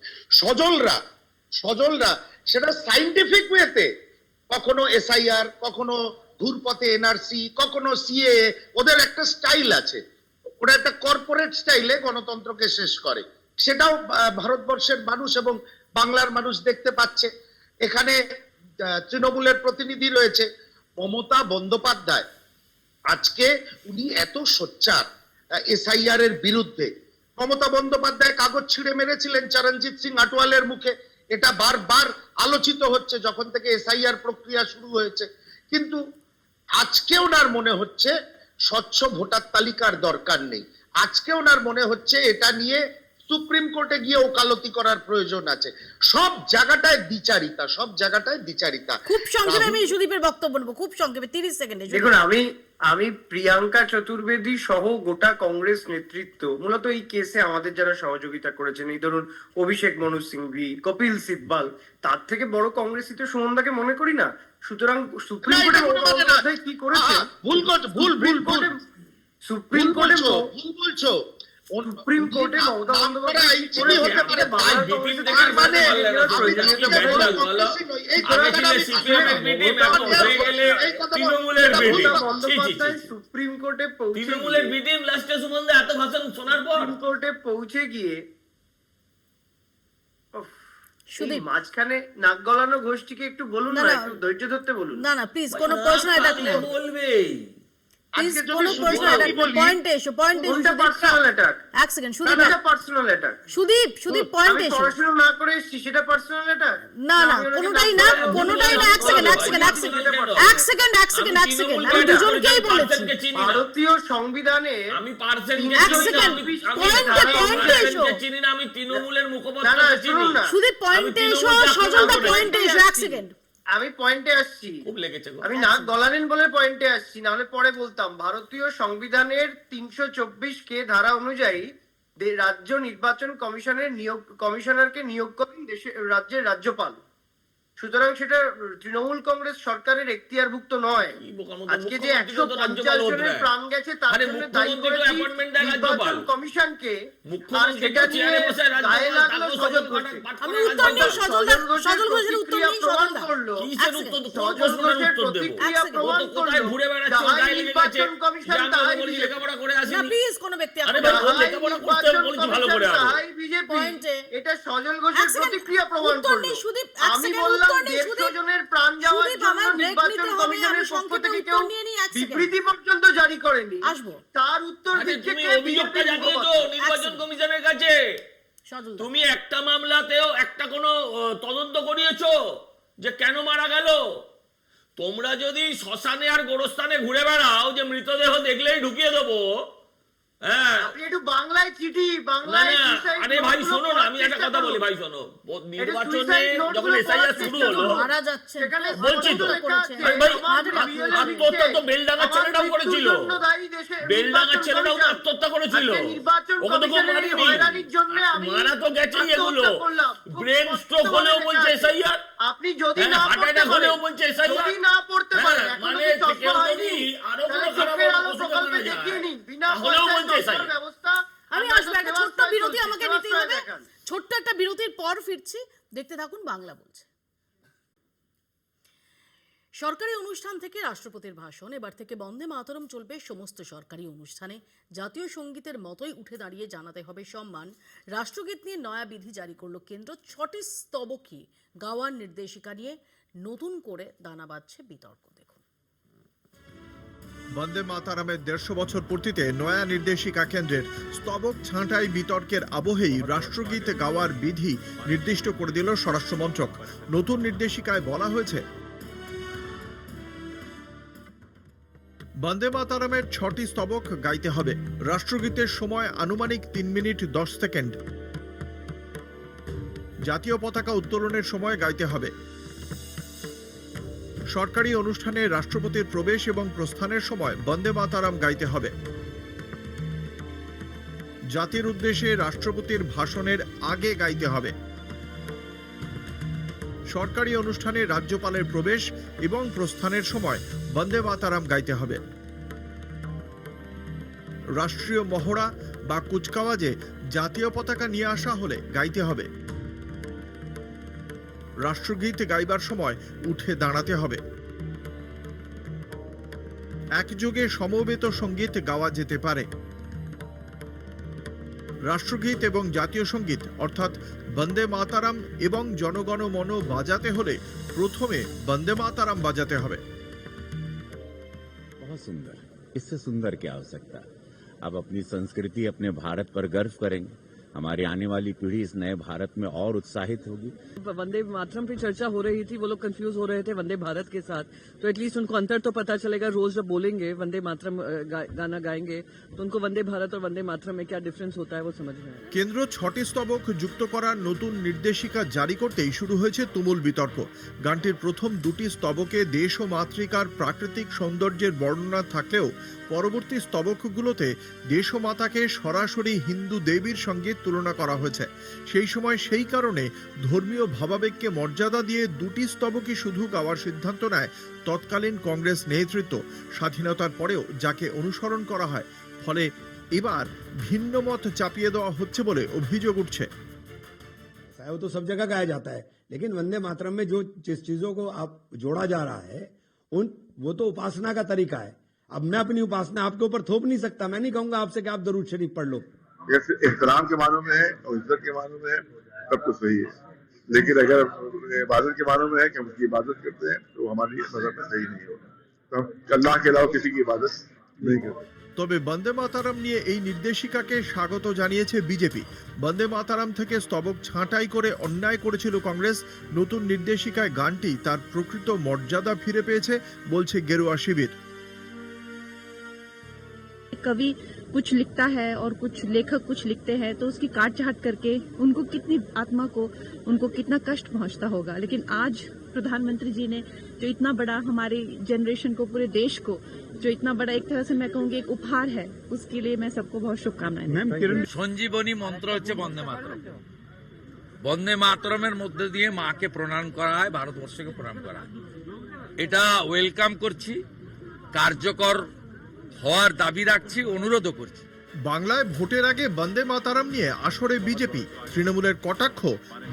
সজলরা সেটা সাইন্টিফিক ওয়েতে, কখনো এসআইআর, কখনো ঘুরপথে এনআরসি, কখনো সিএ, ওদের একটা স্টাইল আছে, ওরা একটা কর্পোরেট স্টাইলে গণতন্ত্রকে শেষ করে। সেটাও ভারতবর্ষের মানুষ এবং বাংলার মানুষ দেখতে পাচ্ছে। এখানে তৃণমূলের প্রতিনিধি রয়েছে মমতা বন্দ্যোপাধ্যায়, আজকে উনি এত সোচ্চার এসআইআর এর বিরুদ্ধে। মমতা বন্দ্যোপাধ্যায় কাগজ ছিঁড়ে মেরেছিলেন চরণজিৎ সিং আটওয়ালের মুখে, এটা বারবার আলোচিত হচ্ছে যখন থেকে এসআইআর প্রক্রিয়া শুরু হয়েছে। কিন্তু আজকে ওনার মনে হচ্ছে স্বচ্ছ ভোটার তালিকার দরকার নেই, আজকে ওনার মনে হচ্ছে এটা নিয়ে সুপ্রিম কোর্টে গিয়ে ওকালতি করার প্রয়োজন আছে। সব জায়গাটায় দ্বিচারিতা। খুব সংক্ষেপে আমি সুদীপের বক্তব্য নেবো, খুব সংক্ষেপে 30 সেকেন্ডে। দেখুন, আমি প্রিয়াঙ্কা চতুর্বেদী সহ গোটা কংগ্রেস নেতৃত্ব মূলত এই কেসে আমাদের যারা সহযোগিতা করেছেন, এই ধরুন অভিষেক মনু সিংভি, কপিল সিব্বাল, তার থেকে বড় কংগ্রেসই তো সুমনদাকে মনে করি না। সুতরাং সুপ্রিম কোর্টে কি করেছে? সুপ্রিম কোর্টে মমতা বন্দ্যোপাধ্যায় সুপ্রিম কোর্টে তৃণমূলের বিটিম লাস্টে সুমনদা এত ভাষণ শোনার পর কোর্টে পৌঁছে গিয়ে সুদীপ, মাঝখানে নাক গলানো গোষ্ঠীকে একটু বলুন না, না, না, একটু ধৈর্য ধরতে বলুন। না প্লিজ কোনো প্রশ্ন অ্যাটাক না, বলবেই। প্লিজ আজকে যদি কোনো শুধু প্রশ্ন আমি অ্যাটাক না, বলি, পয়েন্টে এসো কোনটা পার্সোনাল অ্যাটাক? এক second Sudip, personal attack. Sudip পয়েন্টে আমি এসো। পড়াশোনা না করে এসেছি, সেটা পার্সোনাল অ্যাটাক? না কোনোটাই না, এক সেকেন্ড আমি দুজনকেই বলেছি। ভারতীয় সংবিধানে আমি পার্সেন্ট এক সেকেন্ড, পয়েন্টে এসো। চিনি না, আমি তৃণমূলের না, মুখপাত্র চিনি শুনুন না, সুদীপ পয়েন্টে এসো, সজলদা পয়েন্টে এসো, এক সেকেন্ড। আমি পয়েন্টে আসছি। খুব লেগেছে গো। আমি নাক গলালেন বলে পয়েন্টে আসছি, না হলে পরে বলতাম। ভারতীয় সংবিধানের 324 কে ধারা অনুযায়ী রাজ্য নির্বাচন কমিশনারকে নিয়োগ করেন রাজ্যের রাজ্যপাল। সুতরাং সেটা তৃণমূল কংগ্রেস সরকারের এখতিয়ারভুক্ত নয়। আজকে যে 150 জনের প্রাণ গেছে তার জন্য দায়ী করেছি নির্বাচন কমিশনকে, আর সেটা নিয়ে গায়ে লাগলো সজল ঘোষের। আমি উত্তর নিই, সজল ঘোষের উত্তর নিই, প্রমাণ সজলদা। করলো করলো, কিসের উত্তর কোন সজল প্রশ্নের ঘোষের উত্তর দেব? প্রতিক্রিয়া এক সেকেন্ড। প্রমাণ ও তো কোথায় করলো, ঘুরে বেড়াচ্ছে, ওর যাহাই গায়ে লেগে গেছে, নির্বাচন কমিশন যে আমি তাহাই বলি বিজেপি। লেখাপড়া করে না আসিনি। প্লিজ কোনো ব্যক্তি আরে আপনার- ভাই, ও যাহাই লেখাপড়া করতে নির্বাচন বলেছি ভালো কমিশন করে আরো। তাহাই বিজেপি। পয়েন্টে। এটা সজল এক ঘোষের সেকেন্ড, প্রতিক্রিয়া প্রমাণ উত্তর করলো। নেই, সুদীপ, এক আমি সেকেন্ড, বললাম উত্তর নেই, 150 সুদীপ। জনের প্রাণ যাওয়ার সুদীপ, জন্য আমার break নির্বাচন নিতে হবে, কমিশনের আমি পক্ষ সংক্ষেপে থেকে উত্তর কেউ নিয়ে নিই, এক সেকেন্ড। বিবৃতি পর্যন্ত জারি করেনি। আসবো। তার উত্তর আরে দিচ্ছে তুমি কে? অভিযোগটা বিজেপির জানিয়েছো মুখপাত্র। নির্বাচন কমিশনের কাছে। সজল দা। তুমি একটা মামলাতেও একটা কোনো তদন্ত করিয়েছো যে কেন মারা গেল? তোমরা যদি শ্মশানে আর গোরস্থানে ঘুরে বেড়াও যে মৃতদেহ দেখলেই ঢুকিয়ে দেবো, হ্যাঁ, আপনি একটু বাংলায় চিঠি, না বাংলায় না, suicide আরে note ভাই গুলো শোনো না, আমি পড়ার একটা চেষ্টা কথা বলি করুন। ভাই, শোনো, নির্বাচনে suicide note যখন গুলো এসআইআর পড়ার শুরু চেষ্টা হলো, করুন। মারা যাচ্ছেন। সেখানে বলছি তো। স্পষ্ট লেখা আছে, আরে ভাই, আমার আত্মহত্যা বিএলএ আত্মহত্যা তো দিচ্ছে, বেলডাঙ্গার আমার ছেলেটাও মৃত্যুর করেছিল। জন্য দায়ী দেশে- বেলডাঙ্গার নির্বাচন ছেলেটাও তো কমিশন। আত্মহত্যা করেছিল। আজকে নির্বাচন ওকে তো কেউ কমিশনের এই মারেনি। হয়রানির জন্য আমি মারা তো গেছেই এগুলো। আত্মহত্যা করলাম। খুব ব্রেন স্ট্রোক স্পষ্টভাবে হলেও লেখা বলছে আছে। এসআইআর। আপনি যদি হ্যাঁ, না হার্ট পড়তে অ্যাটাক হলেও পারেন, বলছে SIR যদি না পড়তে হ্যাঁ, পারেন, এখনো মানে কি চশমা কেউ হয়নি, যদি আরো তাহলে কোনো খারাপ চোখের আলো অসুবিধা প্রকল্পে না যায়, দেখিয়ে নিন, বিনা তাহলেও পয়সায় বলছে চশমার SIR। ব্যবস্থা। আমি আমরা আসবো, তো একটা সেবা ছোট্ট আশ্রয় বিরতি চলছে, আমাকে সেবা নিতেই আশ্রয় হবে। দেখান। ছোট্ট একটা বিরতির পর ফিরছি, দেখতে থাকুন বাংলা বলছে। সরকারি অনুষ্ঠান থেকে রাষ্ট্রপতির ভাষণ, এবার থেকে বন্দে মাতরম চলবে সমস্ত সরকারি অনুষ্ঠানে। জাতীয় সঙ্গীতের মতোই উঠে দাঁড়িয়ে জানাতে হবে সম্মান। রাষ্ট্রগীত নিয়ে নয়া বিধি জারি করল কেন্দ্র। 6টি স্তবকী গাওয়ার নির্দেশিকা নিয়ে নতুন করে দানা বাঁধছে বিতর্ক। দেখুন, বন্দে মাতারামের 150 বছর পূর্তিতে নয়া নির্দেশিকা কেন্দ্রের স্তবক ছাঁটাই বিতর্কের আবহেই রাষ্ট্রগীত গাওয়ার বিধি নির্দিষ্ট করে দিল স্বরাষ্ট্র মন্ত্রক। নতুন নির্দেশিকায় বলা হয়েছে, বন্দে মাতারামের 6টি স্তবক গাইতে হবে। রাষ্ট্রগীতের সময় আনুমানিক 3 মিনিট 10 সেকেন্ড। জাতীয় পতাকা উত্তোলনের সময় গাইতে হবে। সরকারি অনুষ্ঠানে রাষ্ট্রপতির প্রবেশ এবং প্রস্থানের সময় বন্দে মাতারাম গাইতে হবে। জাতির উদ্দেশ্যে রাষ্ট্রপতির ভাষণের আগে গাইতে হবে। সরকারি অনুষ্ঠানে রাজ্যপালের প্রবেশ এবং প্রস্থানের সময় বন্দে মাতারাম গাইতে হবে। রাষ্ট্রীয় মহড়া বা কুচকাওয়াজে জাতীয় পতাকা নিয়ে আসা হলে গাইতে হবে। রাষ্ট্রগীত গাইবার সময় উঠে দাঁড়াতে হবে। একযোগে সমবেত সঙ্গীত গাওয়া যেতে পারে। রাষ্ট্রগীত এবং জাতীয় সঙ্গীত অর্থাৎ বন্দে মাতারাম এবং জনগণ মন বাজাতে হলে প্রথমে বন্দে মাতারাম বাজাতে হবে। बहुत सुंदर, इससे सुंदर क्या हो सकता है। अब अपनी संस्कृति, अपने भारत पर गर्व करेंगे। हमारी आने वाली पीढ़ी इस नए भारत में और उत्साहित होगी। वंदे मातरम पे चर्चा हो रही थी, वो लोग कंफ्यूज हो रहे थे वंदे भारत के साथ, तो एटलीस्ट उनको अंतर तो पता चलेगा। रोज जब बोलेंगे वंदे मातरम गाना गाएंगे तो उनको वंदे भारत और वंदे मातरम में क्या डिफरेंस होता है वो समझ में आए। কেন্দ্র 6টি স্তবক যুক্ত করার নতুন নির্দেশিকা জারি করতেই শুরু হয়েছে তুমুল বিতর্ক। গানটির প্রথম 2টি স্তবকে দেশ ও মাতৃকার প্রাকৃতিক সৌন্দর্যের বর্ণনা থাকলেও পরবর্তী স্তবকগুলোতে দেশ ও মাতাকে সরাসরি হিন্দু দেবীর সঙ্গে তুলনা করা হয়েছে। সেই সময় সেই কারণে ধর্মীয় ভাবাবেগকে মর্যাদা দিয়ে 2টি স্তবকই শুধু গাওয়ার সিদ্ধান্ত নেয় তৎকালীন কংগ্রেস নেতৃত্ব। স্বাধীনতার পরেও যাকে অনুসরণ করা হয়, ফলে এবার ভিন্ন মত চাপিয়ে দেওয়া হচ্ছে বলে অভিযোগ উঠছে। वो तो सब जगह गाया जाता है, लेकिन वंदे मातरम में जो जिस चीजों को आप जोड़ा जा रहा है वो तो उपासना का तरीका है। अब मैं अपनी उपासना आपके ऊपर थोप नहीं सकता। मैं नहीं कहूंगा आपसे कि आप दरूद शरीफ पढ़ लो। एहतराम के मानों में है और इज्जत के मानों में है, सब कुछ सही है, लेकिन अगर इबादत के मानों में है कि हम उसकी इबादत करते हैं तो हमारी मजहब में सही नहीं होगा। तो हम अल्लाह के अलावा किसी की इबादत नहीं करते। তবে বন্দে মাতারাম নিয়ে এই নির্দেশিকাকে স্বাগত জানিয়েছে বিজেপি। বন্দে মাতারাম থেকে স্তবক ছাঁটাই করে অন্যায় করেছিল কংগ্রেস। নতুন নির্দেশিকায় গানটি তার প্রকৃত মর্যাদা ফিরে পেয়েছে বলছে গেরুয়া শিবির। कवि कुछ लिखता है और कुछ लेखक कुछ लिखते हैं तो उसकी काट छाट करके उनको कितनी आत्मा को उनको कितना कष्ट पहुंचता होगा। लेकिन आज प्रधानमंत्री जी ने जो इतना बड़ा हमारी जनरेशन को, पूरे देश को जो इतना बड़ा एक तरह से मैं कहूंगी एक उपहार है, उसके लिए मैं सबको बहुत शुभकामनाएं। সঞ্জীবনী মন্ত্র হচ্ছে বন্দে মাতরম। বন্দে মাতরমের মধ্যে দিয়ে মাকে প্রণাম করা হয়, ভারতবর্ষকে প্রণাম করা হয়। এটা ওয়েলকাম করছি, কার্যকর হওয়ার দাবি রাখছি, অনুরোধও করছি। বাংলায় ভোটের আগে বন্দে মাতারাম নিয়ে আসরে বিজেপি, তৃণমূলের কটাক্ষ,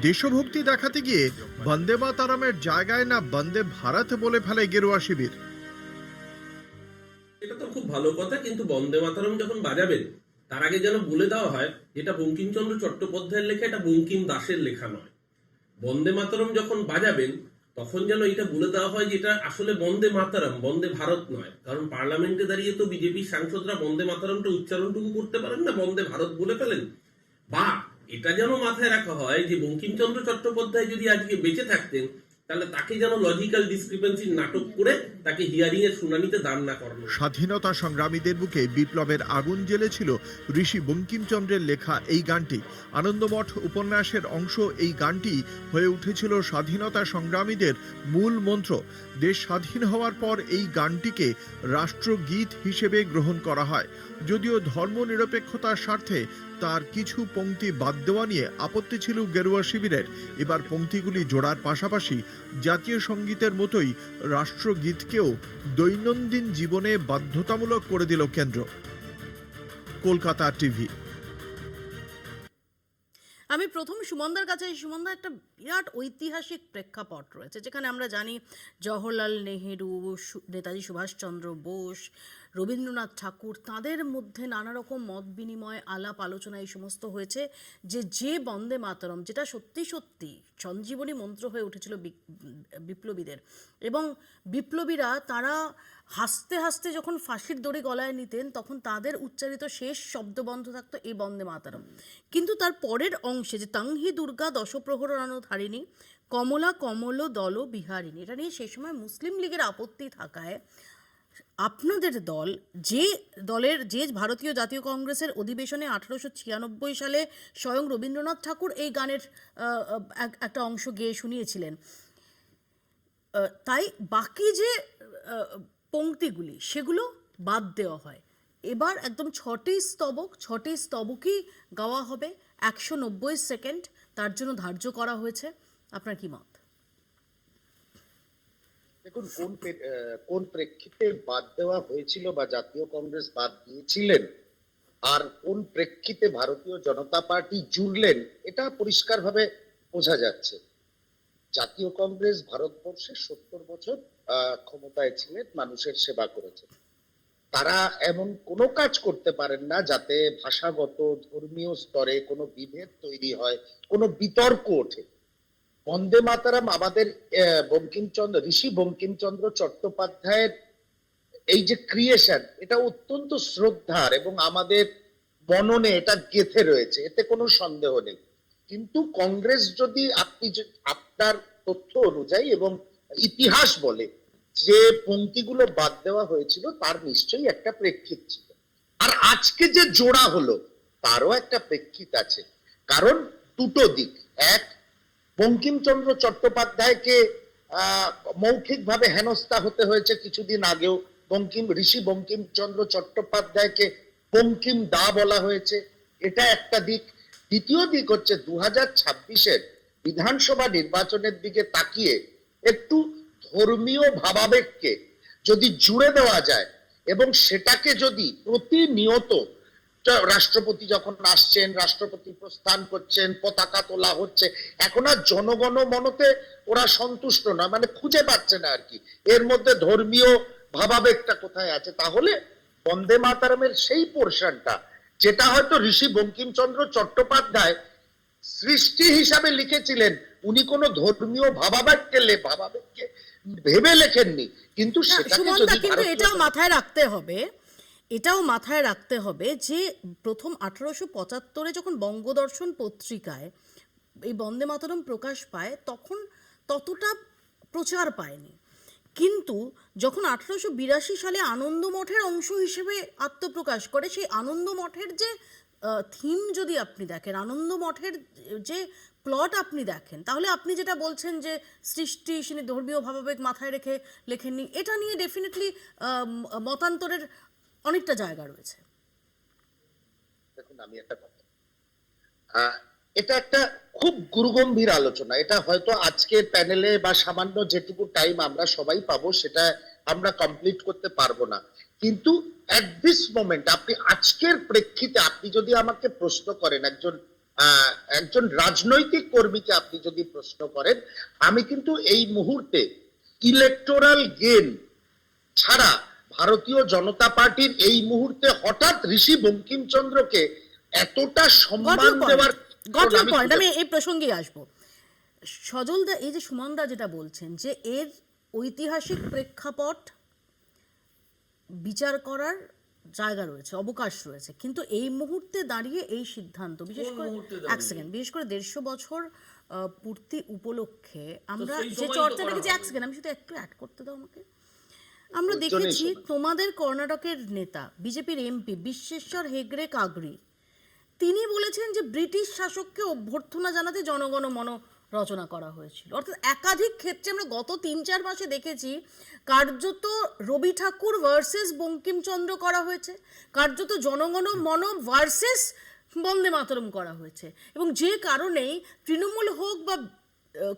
দেশভক্তি দেখাতে গিয়ে বন্দে মাতারামের জায়গায় না বন্দে ভারত বলে ফেলে গেরুয়া শিবির। এটা তো খুব ভালো কথা, কিন্তু বন্দে মাতরম যখন বাজাবেন তার আগে যেন বলে দেওয়া হয় যেটা বঙ্কিমচন্দ্র চট্টোপাধ্যায়ের লেখা, এটা বঙ্কিম দাসের লেখা নয়। বন্দে মাতরম যখন বাজাবেন তখন যেন এটা বলে দেওয়া হয় যে এটা আসলে বন্দে মাতরম, বন্দে ভারত নয়। কারণ পার্লামেন্টে দাঁড়িয়ে তো বিজেপির সাংসদরা বন্দে মাতরমটা উচ্চারণটুকু করতে পারেন না, বন্দে ভারত বলে ফেলেন। বা এটা যেন মাথায় রাখা হয় যে বঙ্কিমচন্দ্র চট্টোপাধ্যায় যদি আজকে বেঁচে থাকতেন তাহলে তাকে যেন লজিক্যাল ডিসক্রিপেন্সির নাটক করে তাকে হিয়ারিং এর শুনানিতে দাঁড় না করানো। স্বাধীনতা সংগ্রামীদের বুকে বিপ্লবের আগুন জ্বেলেছিল ঋষি বঙ্কিমচন্দ্রের লেখা এই গানটি। আনন্দমঠ উপন্যাসের অংশ এই গানটি হয়ে উঠেছিল স্বাধীনতা সংগ্রামীদের মূল মন্ত্র। দেশ স্বাধীন হওয়ার পর এই গানটিকে রাষ্ট্রগীত হিসেবে গ্রহণ করা হয়। যদিও ধর্মনিরপেক্ষতার স্বার্থে তার কিছু পংক্তি বাদ দেওয়া নিয়ে আপত্তি ছিল গেরুয়া শিবিরের। এবার পংক্তিগুলি জোড়ার পাশাপাশি জাতীয় সঙ্গীতের মতোই রাষ্ট্রগীতকেও দৈনন্দিন জীবনে বাধ্যতামূলক করে দিল কেন্দ্র। কলকাতা টিভি। আমি প্রথম সুমনদার কাছে, সুমনদা একটা বিরাট ঐতিহাসিক প্রেক্ষাপট রয়েছে যেখানে আমরা জানি জওহরলাল নেহেরু, নেতাজি সুভাষচন্দ্র বোস, রবীন্দ্রনাথ ঠাকুর, তাদের মধ্যে নানা রকম মত বিনিময়, আলাপ আলোচনা এই সমস্ত হয়েছে যে বন্দে মাতরম, যেটা সত্যি সত্যি সঞ্জীবনী মন্ত্র হয়ে উঠেছিল বিপ্লবীদের। এবং বিপ্লবীরা তারা হাসতে হাসতে যখন ফাঁসির দড়ি গলায় নিতেন তখন তাদের উচ্চারিত শেষ শব্দবন্ধ থাকতো এই বন্দে মাতরম। কিন্তু তার পরের অংশে যে তংহি দুর্গা দশপ্রহরণ ধারিণী কমলা কমল দল বিহারিণী, এটা নিয়ে সেই সময় মুসলিম লীগের আপত্তি থাকায় আপনাদের দল, যে ভারতীয় জাতীয় কংগ্রেসের অধিবেশনে 1896 সালে স্বয়ং রবীন্দ্রনাথ ঠাকুর এই গানের একটা অংশ গেয়ে শুনিয়েছিলেন, তাই বাকি যে পংক্তিগুলি সেগুলো বাদ দেওয়া হয়। এবার একদম 6টি স্তবকই গাওয়া হবে, 190 সেকেন্ড তার জন্য ধার্য করা হয়েছে। আপনার কি মত? দেখুন, কোন প্রেক্ষিতে বাদ দেওয়া হয়েছিল বা জাতীয় কংগ্রেস বাদ দিয়েছিলেন আর কোন প্রেক্ষিতে ভারতীয় জনতা পার্টি জুড়লেন, এটা পরিষ্কারভাবে বোঝা যাচ্ছে। জাতীয় কংগ্রেস ভারতবর্ষে 70 বছর ক্ষমতায় ছিলেন, মানুষের সেবা করেছেন। তারা এমন কোনো কাজ করতে পারেন না যাতে ভাষাগত, ধর্মীয় স্তরে কোনো বিভেদ তৈরি হয়, কোনো বিতর্ক ওঠে। বন্দে মাতরম আমাদের ঋষি বঙ্কিমচন্দ্র চট্টোপাধ্যায়ের এই যে ক্রিয়েশন, এটা অত্যন্ত শ্রদ্ধার এবং আমাদের মননে এটা গেঁথে রয়েছে, এতে কোনো সন্দেহ নেই। কিন্তু কংগ্রেস যদি আপনার তথ্য অনুযায়ী এবং ইতিহাস বলে যে পংক্তিগুলো বাদ দেওয়া হয়েছিল তার নিশ্চয়ই একটা প্রেক্ষিত ছিল। আর আজকে যে জোড়া হলো তারও একটা প্রেক্ষিত আছে, কারণ দুটো দিক। এক, বঙ্কিমচন্দ্র চট্টোপাধ্যায়কে মৌখিকভাবে হেনস্থা হতে হয়েছে কিছুদিন আগেও। ঋষি বঙ্কিমচন্দ্র চট্টোপাধ্যায়কে বঙ্কিম দা বলা হয়েছে, এটা একটা দিক। দ্বিতীয় দিক হচ্ছে 2026-এর বিধানসভা নির্বাচনের দিকে তাকিয়ে একটু ধর্মীয় ভাবাবেগকে যদি জুড়ে দেওয়া যায় এবং সেটাকে যদি প্রতিনিয়ত, রাষ্ট্রপতি যখন আসছেন, রাষ্ট্রপতি প্রস্থান করছেন, পতাকা তোলা হচ্ছে, এখন আর জনগণ মনতে ওরা সন্তুষ্ট না, মানে খুঁজে পাচ্ছে না আর কি এর মধ্যে ধর্মীয় ভাবাবেগটা কোথায় আছে। তাহলে বন্দে মাতরমের সেই পোর্শনটা যেটা হয়তো ঋষি বঙ্কিমচন্দ্র চট্টোপাধ্যায় সৃষ্টি হিসাবে লিখেছিলেন, উনি কোনো ধর্মীয় ভাবাবেগকে ভেবে লেখেননি, কিন্তু সেটাকে যদি এটাও মাথায় রাখতে হবে যে প্রথম 1875-এ যখন বঙ্গদর্শন পত্রিকায় এই বন্দে মাতরম প্রকাশ পায় তখন ততটা প্রচার পায়নি। কিন্তু যখন 1882 সালে আনন্দমঠের অংশ হিসেবে আত্মপ্রকাশ করে, সেই আনন্দমঠের যে থিম যদি আপনি দেখেন, আনন্দমঠের যে প্লট আপনি দেখেন, তাহলে আপনি যেটা বলছেন যে সৃষ্টি ধর্মীয় ভাবাবেগ মাথায় রেখে লেখেননি, এটা নিয়ে ডেফিনেটলি মতান্তরের অনেকটা জায়গা রয়েছে। দেখুন, আমি একটা কথা, এটা একটা খুব গুরুগম্ভীর আলোচনা। এটা হয়তো আজকের প্যানেলে বা সামান্য যেটুকু টাইম আমরা সবাই পাবো সেটা আমরা কমপ্লিট করতে পারবো না। কিন্তু অ্যাট দিস মোমেন্ট আপনি আজকের প্রেক্ষিতে আপনি যদি আমাকে প্রশ্ন করেন, একজন রাজনৈতিক কর্মীকে আপনি যদি প্রশ্ন করেন, আমি কিন্তু এই মুহূর্তে ইলেকটোরাল গেন ছাড়া ভারতীয় জনতা পার্টির এই মুহূর্তে হঠাৎ ঋষি বঙ্কিমচন্দ্রকে এতটা সম্মান দেওয়ার আমি এই প্রসঙ্গে আসবো। সজলদা, এই যে সুমনদা যেটা বলছেন যে এর ঐতিহাসিক প্রেক্ষাপট বিচার করার জায়গা রয়েছে, অবকাশ রয়েছে, কিন্তু এই মুহূর্তে দাঁড়িয়ে এই সিদ্ধান্ত, বিশেষ করে এক সেকেন্ড, বিশেষ করে 150 বছর পূর্তি উপলক্ষে আমরা যে চর্চাটা দেখেছি, এক সেকেন্ড আমি শুধু একটু অ্যাড করতে দাও আমাকে। আমরা দেখেছি তোমাদের কর্ণাটকের নেতা বিজেপির এমপি বিশ্বেশ্বর হেগড়ে কাগড়ি, তিনি বলেছেন যে ব্রিটিশ শাসককে অভ্যর্থনা জানাতে জনগণ মন রচনা করা হয়েছিল। অর্থাৎ একাধিক ক্ষেত্রে আমরা গত 3-4 মাসে দেখেছি কার্যত রবি ঠাকুর ভার্সেস বঙ্কিমচন্দ্র করা হয়েছে, কার্যত জনগণ মন ভার্সেস বন্দে মাতরম করা হয়েছে, এবং যে কারণেই তৃণমূল হোক বা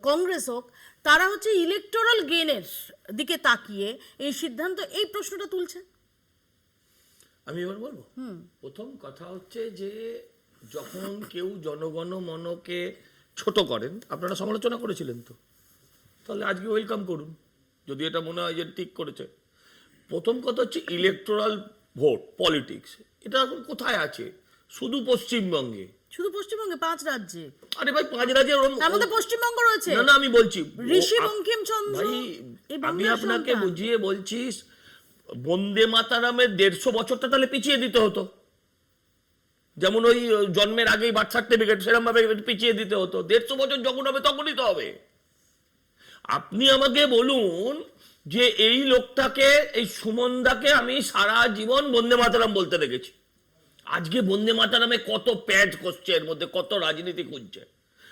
কংগ্রেস হোক, তারা হচ্ছে ইলেকটোরাল গেনের দিকে তাকিয়ে এই সিদ্ধান্ত, এই প্রশ্নটা তুলছে। আমি এবার বলবো, প্রথম কথা হচ্ছে যে যখন কেউ জনগণ মনকে ছোট করেন, আপনারা সমালোচনা করেছিলেন তো, তাহলে আজকে ওয়েলকাম করুন যদি এটা মনে হয় যে ঠিক করেছে। প্রথম কথা হচ্ছে ইলেকটোরাল ভোট পলিটিক্স, এটা এখন কোথায় আছে? শুধু পশ্চিমবঙ্গে, শুধু পশ্চিমবঙ্গে 5 রাজ্যে। আরে ভাই 5 রাজ্যের তার মধ্যে পশ্চিমবঙ্গ রয়েছে। না আমি বলছি ঋষি বঙ্কিমচন্দ্র, আমি আপনাকে বুঝিয়ে বলছি, বন্দে মাতারামের 150 বছরটা তাহলে পিছিয়ে দিতে হতো, যেমন ওই জন্মের আগেই বার্থ সার্টিফিকেট সেরকম ভাবে পিছিয়ে দিতে হতো। 150 বছর যখন হবে তখনই তো হবে। আপনি আমাকে বলুন যে এই লোকটাকে, এই সুমনদাকে আমি সারা জীবন বন্দে মাতারাম বলতে দেখেছি, আজকে বন্দে মাতারামে কত প্যাচ করছে, এর মধ্যে কত রাজনীতি খুঁজছে।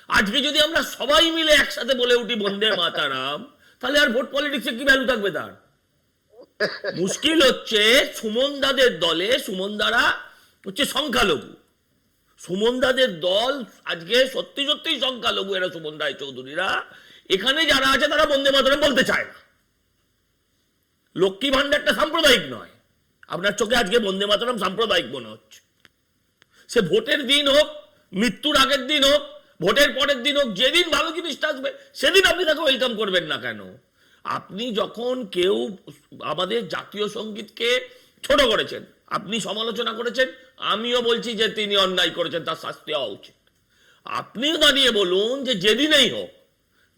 আজকে যদি আমরা সবাই মিলে একসাথে বলে উঠি বন্দে মাতারাম, তাহলে আর ভোট পলিটিক্সে কি ভ্যালু থাকবে তার? মুশকিল হচ্ছে সুমনদাদের দলে, সুমনদারা হচ্ছে সংখ্যালঘু, সুমনদাদের দল আজকে সত্যি সত্যি সংখ্যালঘু, এরা সুমন রায় চৌধুরীরা, এখানে যারা আছে তারা বন্দে মাতরম বলতে চায় না। লক্ষ্মী ভান্ডারটা সাম্প্রদায়িক নয়, আপনার চোখে আজকে বন্দে মাতরম সাম্প্রদায়িক মনে হচ্ছে। সে ভোটের দিন হোক, মৃত্যুর আগের দিন হোক, ভোটের পরের দিন হোক, যেদিন ভালো জিনিসটা আসবে সেদিন আপনি তাকে ওয়েলকাম করবেন না কেন? আপনি যখন কেউ আমাদের জাতীয় সঙ্গীতকে ছোট করেছেন, আপনি সমালোচনা করেছেন, আমিও বলছি যে তিনি অন্যায় করেছেন, তার শাস্তি হওয়া উচিত। আপনিও দাঁড়িয়ে বলুন যে যেদিনেই হোক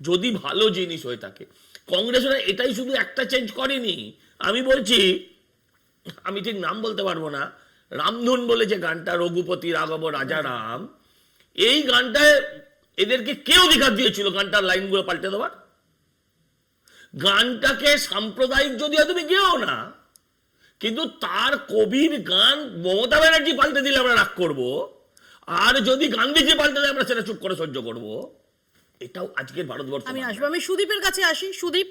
যদি ভালো জিনিস হয়ে থাকে, কংগ্রেসরা এটাই শুধু একটা চেঞ্জ করেনি। আমি বলছি, আমি ঠিক নাম বলতে পারবো না, রামধুন বলে যে গানটা, রঘুপতি রাঘব রাজা রাম, এই গানটায় এদেরকে কে অধিকার দিয়েছিল গানটার লাইনগুলো পাল্টে দেওয়ার? গানটাকে সাম্প্রদায়িক যদিও তুমি গেও না, কিন্তু তার কবির গান মমতা ব্যানার্জি পাল্টে দিলে আমরা রাগ করবো, আর যদি গান্ধীজি পাল্টে দেয় আমরা সেটা চুপ করে সহ্য করবো। এটাও আজকের ভারতবর্ষ। আমি আসবো, আমি সুদীপের কাছে আসি। সুদীপ,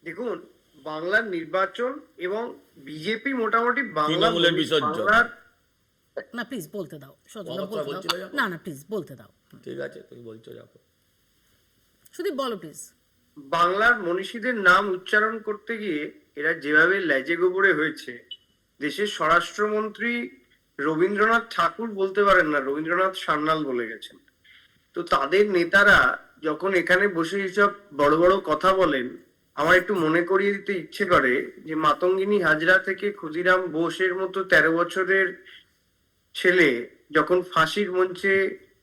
দেখুন, বাংলার নির্বাচন এবং বিজেপি মোটামুটি তৃণমূলের বিসর্জন। না প্লিজ বলতে দাও, না না প্লিজ বলতে দাও। ঠিক আছে, তুমি বলছো যাবো। সুদীপ বলো প্লিজ। বাংলার মনীষীদের নাম উচ্চারণ করতে গিয়ে এরা যেভাবে লেজে গোবরে হয়েছে, দেশের স্বরাষ্ট্রমন্ত্রী রবীন্দ্রনাথ ঠাকুর বলতে পারেন না, রবীন্দ্রনাথ সান্যাল বলে গেছেন। তো তাদের নেতারা যখন এখানে বসে এইসব বড় বড় কথা বলেন, আমার একটু মনে করিয়ে দিতে ইচ্ছে করে যে মাতঙ্গিনী হাজরা থেকে ক্ষুদিরাম বোসের মতো 13 বছরের ছেলে যখন ফাঁসির মঞ্চে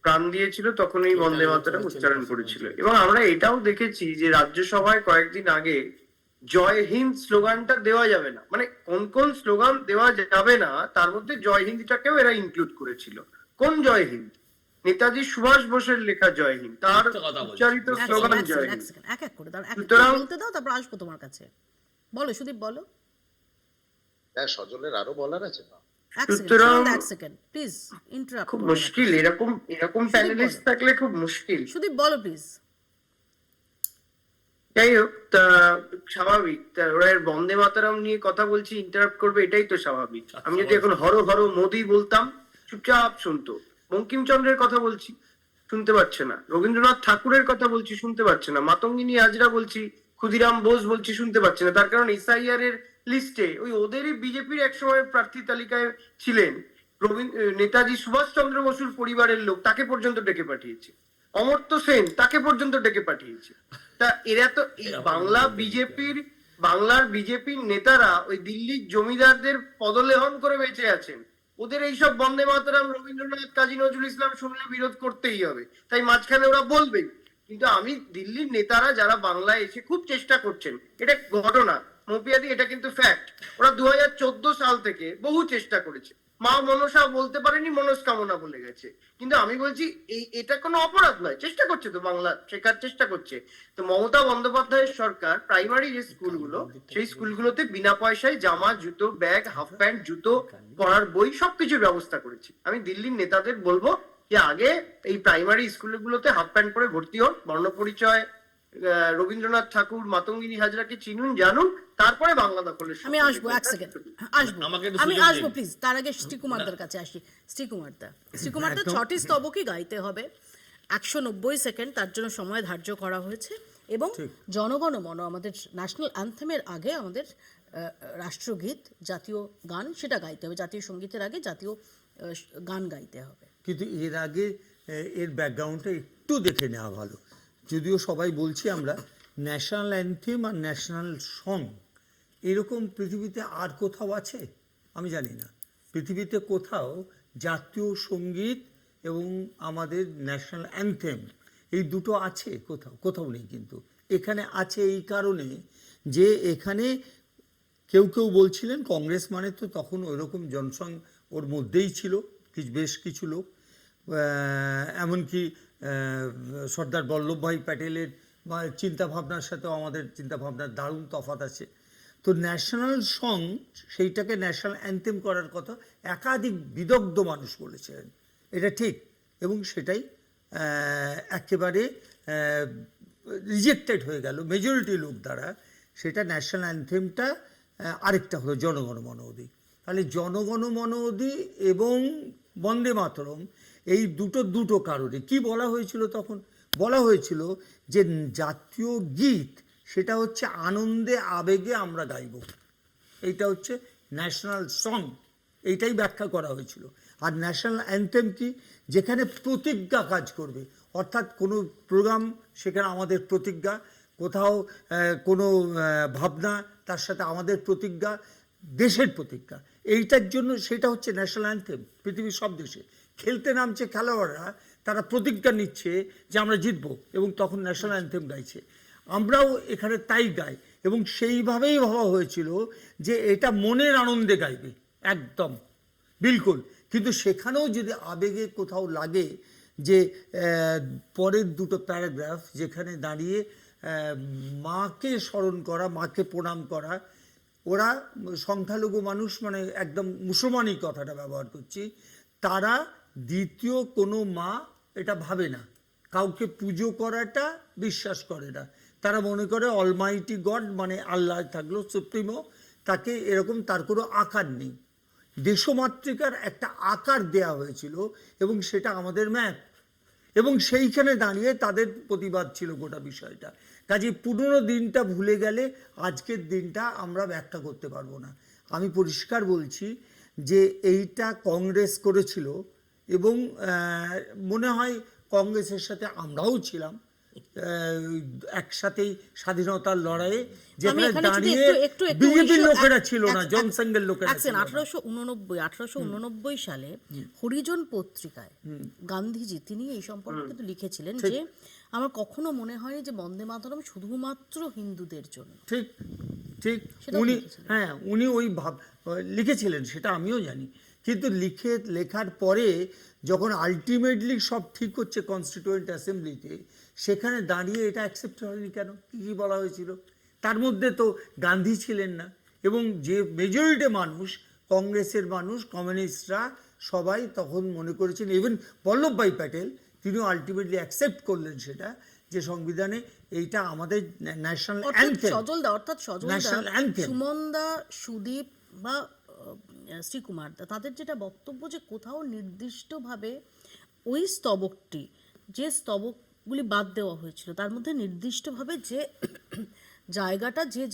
প্রাণ দিয়েছিল তখন এই বন্দে মাতরম উচ্চারণ করেছিল। এবং আমরা এটাও দেখেছি যে রাজ্যসভায় কয়েকদিন আগে জয় হিন্দ স্লোগানটা দেওয়া যাবে না, মানে কোন কোন স্লোগান দেওয়া যাবে না তার মধ্যে জয় হিন্দটাকেও এরা ইনক্লুড করেছিল। কোন জয় হিন্দ? নেতাজি সুভাষ বোসের লেখা জয় হিন্দ, তার উচ্চারিত স্লোগান জয় হিন্দ। এক এক করে দাও, বলতে দাও, তারপর আসবো তোমার কাছে। বলো সুদীপ, বলো। সজলের আরো বলার আছে না? খুব মুশকিল, এরকম প্যানেলিস্ট থাকলে খুব মুশকিল। সুদীপ বলো প্লিজ। যাই হোক, স্বাভাবিক, ওরা বন্দে মাতরম নিয়ে কথা বলছি, ইন্টারাপ্ট করবে, এটাই তো স্বাভাবিক। আমি যদি এখন হর হর মোদি বলতাম চুপচাপ শুনতো। বঙ্কিমচন্দ্রের কথা বলছি, শুনতে পাচ্ছে না। রবীন্দ্রনাথ ঠাকুরের কথা বলছি, শুনতে পাচ্ছে না। মাতঙ্গিনী হাজরা বলছি, ক্ষুদিরাম বোস বলছি, শুনতে পাচ্ছে না। তার কারণ এসআইআর এর লিস্টে ওই ওদেরই বিজেপির একসময় প্রার্থী তালিকায় ছিলেন নেতাজি সুভাষচন্দ্র বসুর পরিবারের লোক, তাকে পর্যন্ত ডেকে পাঠিয়েছে। অমর্ত্য সেন, তাকে পর্যন্ত ডেকে পাঠিয়েছে। তা এরা তো এই বাংলার বিজেপির নেতারা ওই দিল্লির জমিদারদের পদলেহন করে বেঁচে আছেন। ওদের এইসব বন্দে মাতরম, রবীন্দ্রনাথ, কাজী নজরুল ইসলাম শুনলে বিরোধ করতেই হবে, তাই মাঝখানে ওরা বলবেন। কিন্তু আমি দিল্লির নেতারা যারা বাংলায় এসে খুব চেষ্টা করছেন, এটা ঘটনা মৌপিয়াদি, এটা কিন্তু ফ্যাক্ট। ওরা 2014 সাল থেকে বহু চেষ্টা করেছে। মা মনসা বলতে পারেনি, মনস্কামনা বলে গেছে। কিন্তু আমি বলছি এটা কোনো অপরাধ নয়, চেষ্টা করছে তো, বাংলা শেখার চেষ্টা করছে। তো মমতা বন্দ্যোপাধ্যায়ের সরকার প্রাইমারি যে স্কুলগুলো, সেই স্কুলগুলোতে বিনা পয়সায় জামা, জুতো, ব্যাগ, হাফ প্যান্ট, জুতো, পড়ার বই সবকিছুর ব্যবস্থা করেছে। আমি দিল্লির নেতাদের বলবো যে আগে এই প্রাইমারি স্কুলগুলোতে হাফ প্যান্ট পরে ভর্তি হন, বর্ণপরিচয়, রবীন্দ্রনাথ ঠাকুর, মাতঙ্গিনী হাজরাকে চিনুন, জানুন, তারপরে বাংলা দখলের। আমি আসবো, এক সেকেন্ড আসবো, আমি আসবো প্লিজ। তার আগে শ্রীকুমারদার কাছে আসি। শ্রীকুমারদা, 6টি স্তবকই গাইতে হবে, 190 সেকেন্ড তার জন্য সময় ধার্য করা হয়েছে, এবং জনগণ মন, আমাদের ন্যাশনাল অ্যান্থেমের আগে আমাদের রাষ্ট্রগীত, জাতীয় গান, সেটা গাইতে হবে। জাতীয় সঙ্গীতের আগে জাতীয় গান গাইতে হবে। কিন্তু এর আগে এর ব্যাকগ্রাউন্ডটা একটু দেখে নেওয়া ভালো। যদিও সবাই বলছি আমরা ন্যাশনাল অ্যান্থেম আর ন্যাশনাল সং, এরকম পৃথিবীতে আর কোথাও আছে? আমি জানি না পৃথিবীতে কোথাও জাতীয় সঙ্গীত এবং আমাদের ন্যাশনাল অ্যান্থেম এই দুটো আছে, কোথাও নেই। কিন্তু এখানে আছে এই কারণে যে এখানে কেউ বলছিলেন কংগ্রেস মানে তো তখন ওইরকম জনসং ওর মধ্যেই ছিল, বেশ কিছু লোক, এমনকি সর্দার বল্লভভাই প্যাটেলের চিন্তাভাবনার সাথেও আমাদের চিন্তাভাবনার দারুণ তফাৎ আছে। তো ন্যাশনাল সং, সেইটাকে ন্যাশনাল অ্যান্থেম করার কথা একাধিক বিদগ্ধ মানুষ বলেছিলেন, এটা ঠিক, এবং সেটাই একেবারে রিজেক্টেড হয়ে গেল মেজরিটি লোক দ্বারা। সেটা ন্যাশনাল অ্যান্থেমটা আরেকটা হলো জনগণ মন অধি। তাহলে জনগণ মন অধি এবং বন্দে মাতরম, এই দুটো কারণে কি বলা হয়েছিল তখন? বলা হয়েছিল যে জাতীয় গীত সেটা হচ্ছে আনন্দে আবেগে আমরা গাইব, এইটা হচ্ছে ন্যাশনাল সং, এইটাই ব্যাখ্যা করা হয়েছিল। আর ন্যাশনাল অ্যান্থেম কি? যেখানে প্রতিজ্ঞা কাজ করবে, অর্থাৎ কোনো প্রোগ্রাম, সেখানে আমাদের প্রতিজ্ঞা, কোথাও কোনো ভাবনা, তার সাথে আমাদের প্রতিজ্ঞা, দেশের প্রতিজ্ঞা, এইটার জন্য সেটা হচ্ছে ন্যাশনাল অ্যান্থেম। পৃথিবীর সব দেশে খেলতে নামছে খেলোয়াড়রা, তারা প্রতিজ্ঞা নিচ্ছে যে আমরা জিতবো, এবং তখন ন্যাশনাল অ্যান্থেম গাইছে। আমরাও এখানে তাই গাই, এবং সেইভাবেই ভাবা হয়েছিল যে এটা মনের আনন্দে গাইবে, একদম বিলকুল। কিন্তু সেখানেও যদি আবেগে কোথাও লাগে, যে পরের দুটো প্যারাগ্রাফ যেখানে দাঁড়িয়ে মাকে স্মরণ করা, মাকে প্রণাম করা, ওরা সংখ্যালঘু মানুষ, মানে একদম মুসলমানই কথাটা ব্যবহার করছি, তারা দ্বিতীয় কোনো মা এটা ভাবে না, কাউকে পুজো করাটা বিশ্বাস করে না। তারা মনে করে অলমাইটি গড মানে আল্লাহ থাকলো সুপ্রিমো, তাকে এরকম, তার কোনো আকার নেই। দেশমাতৃকার একটা আকার দেয়া হয়েছিল, এবং সেটা আমাদের ম্যাপ, এবং সেইখানে দাঁড়িয়ে তাদের প্রতিবাদ ছিল গোটা বিষয়টা। কাজে পুরনো দিনটা ভুলে গেলে আজকের দিনটা আমরা ব্যাখ্যা করতে পারবো না। আমি পরিষ্কার বলছি যে এইটা কংগ্রেস করেছিল, এবং মনে হয় কংগ্রেসের সাথে আমরাও ছিলাম একসাথেই স্বাধীনতার লড়াইয়ে, যেখানে দাঁড়িয়ে বিজেপির লোকেরা ছিল না, জনসংঘের লোকেরা। 1889 সালে হরিজন পত্রিকায় গান্ধীজি তিনি এই সম্পর্কে কিন্তু লিখেছিলেন যে আমার কখনো মনে হয়নি যে বন্দে মাতরম শুধুমাত্র হিন্দুদের জন্য। ঠিক ঠিক, উনি ওই ভাব লিখেছিলেন, সেটা আমিও জানি। কিন্তু লেখার পরে যখন আলটিমেটলি সব ঠিক হচ্ছে কনস্টিটিউয়েন্ট অ্যাসেম্বলিতে, সেখানে দাঁড়িয়ে এটা অ্যাকসেপ্ট হয়নি কেন? কী বলা হয়েছিল? তার মধ্যে তো গান্ধী ছিলেন না, এবং যে মেজরিটি মানুষ, কংগ্রেসের মানুষ, কমিউনিস্টরা সবাই তখন মনে করেছেন, ইভেন বল্লভভাই প্যাটেল তিনিও আলটিমেটলি অ্যাকসেপ্ট করলেন সেটা, যে সংবিধানে এইটা আমাদের ন্যাশনাল অ্যান্থেম। সজলদা, অর্থাৎ সজলদা, সুমনদা, সুদীপ বা শ্রীকুমারদা, তাদের যেটা বক্তব্য যে কোথাও নির্দিষ্টভাবে ওই স্তবকটি, যে স্তবকগুলি বাদ দেওয়া হয়েছিল, তার মধ্যে নির্দিষ্টভাবে যে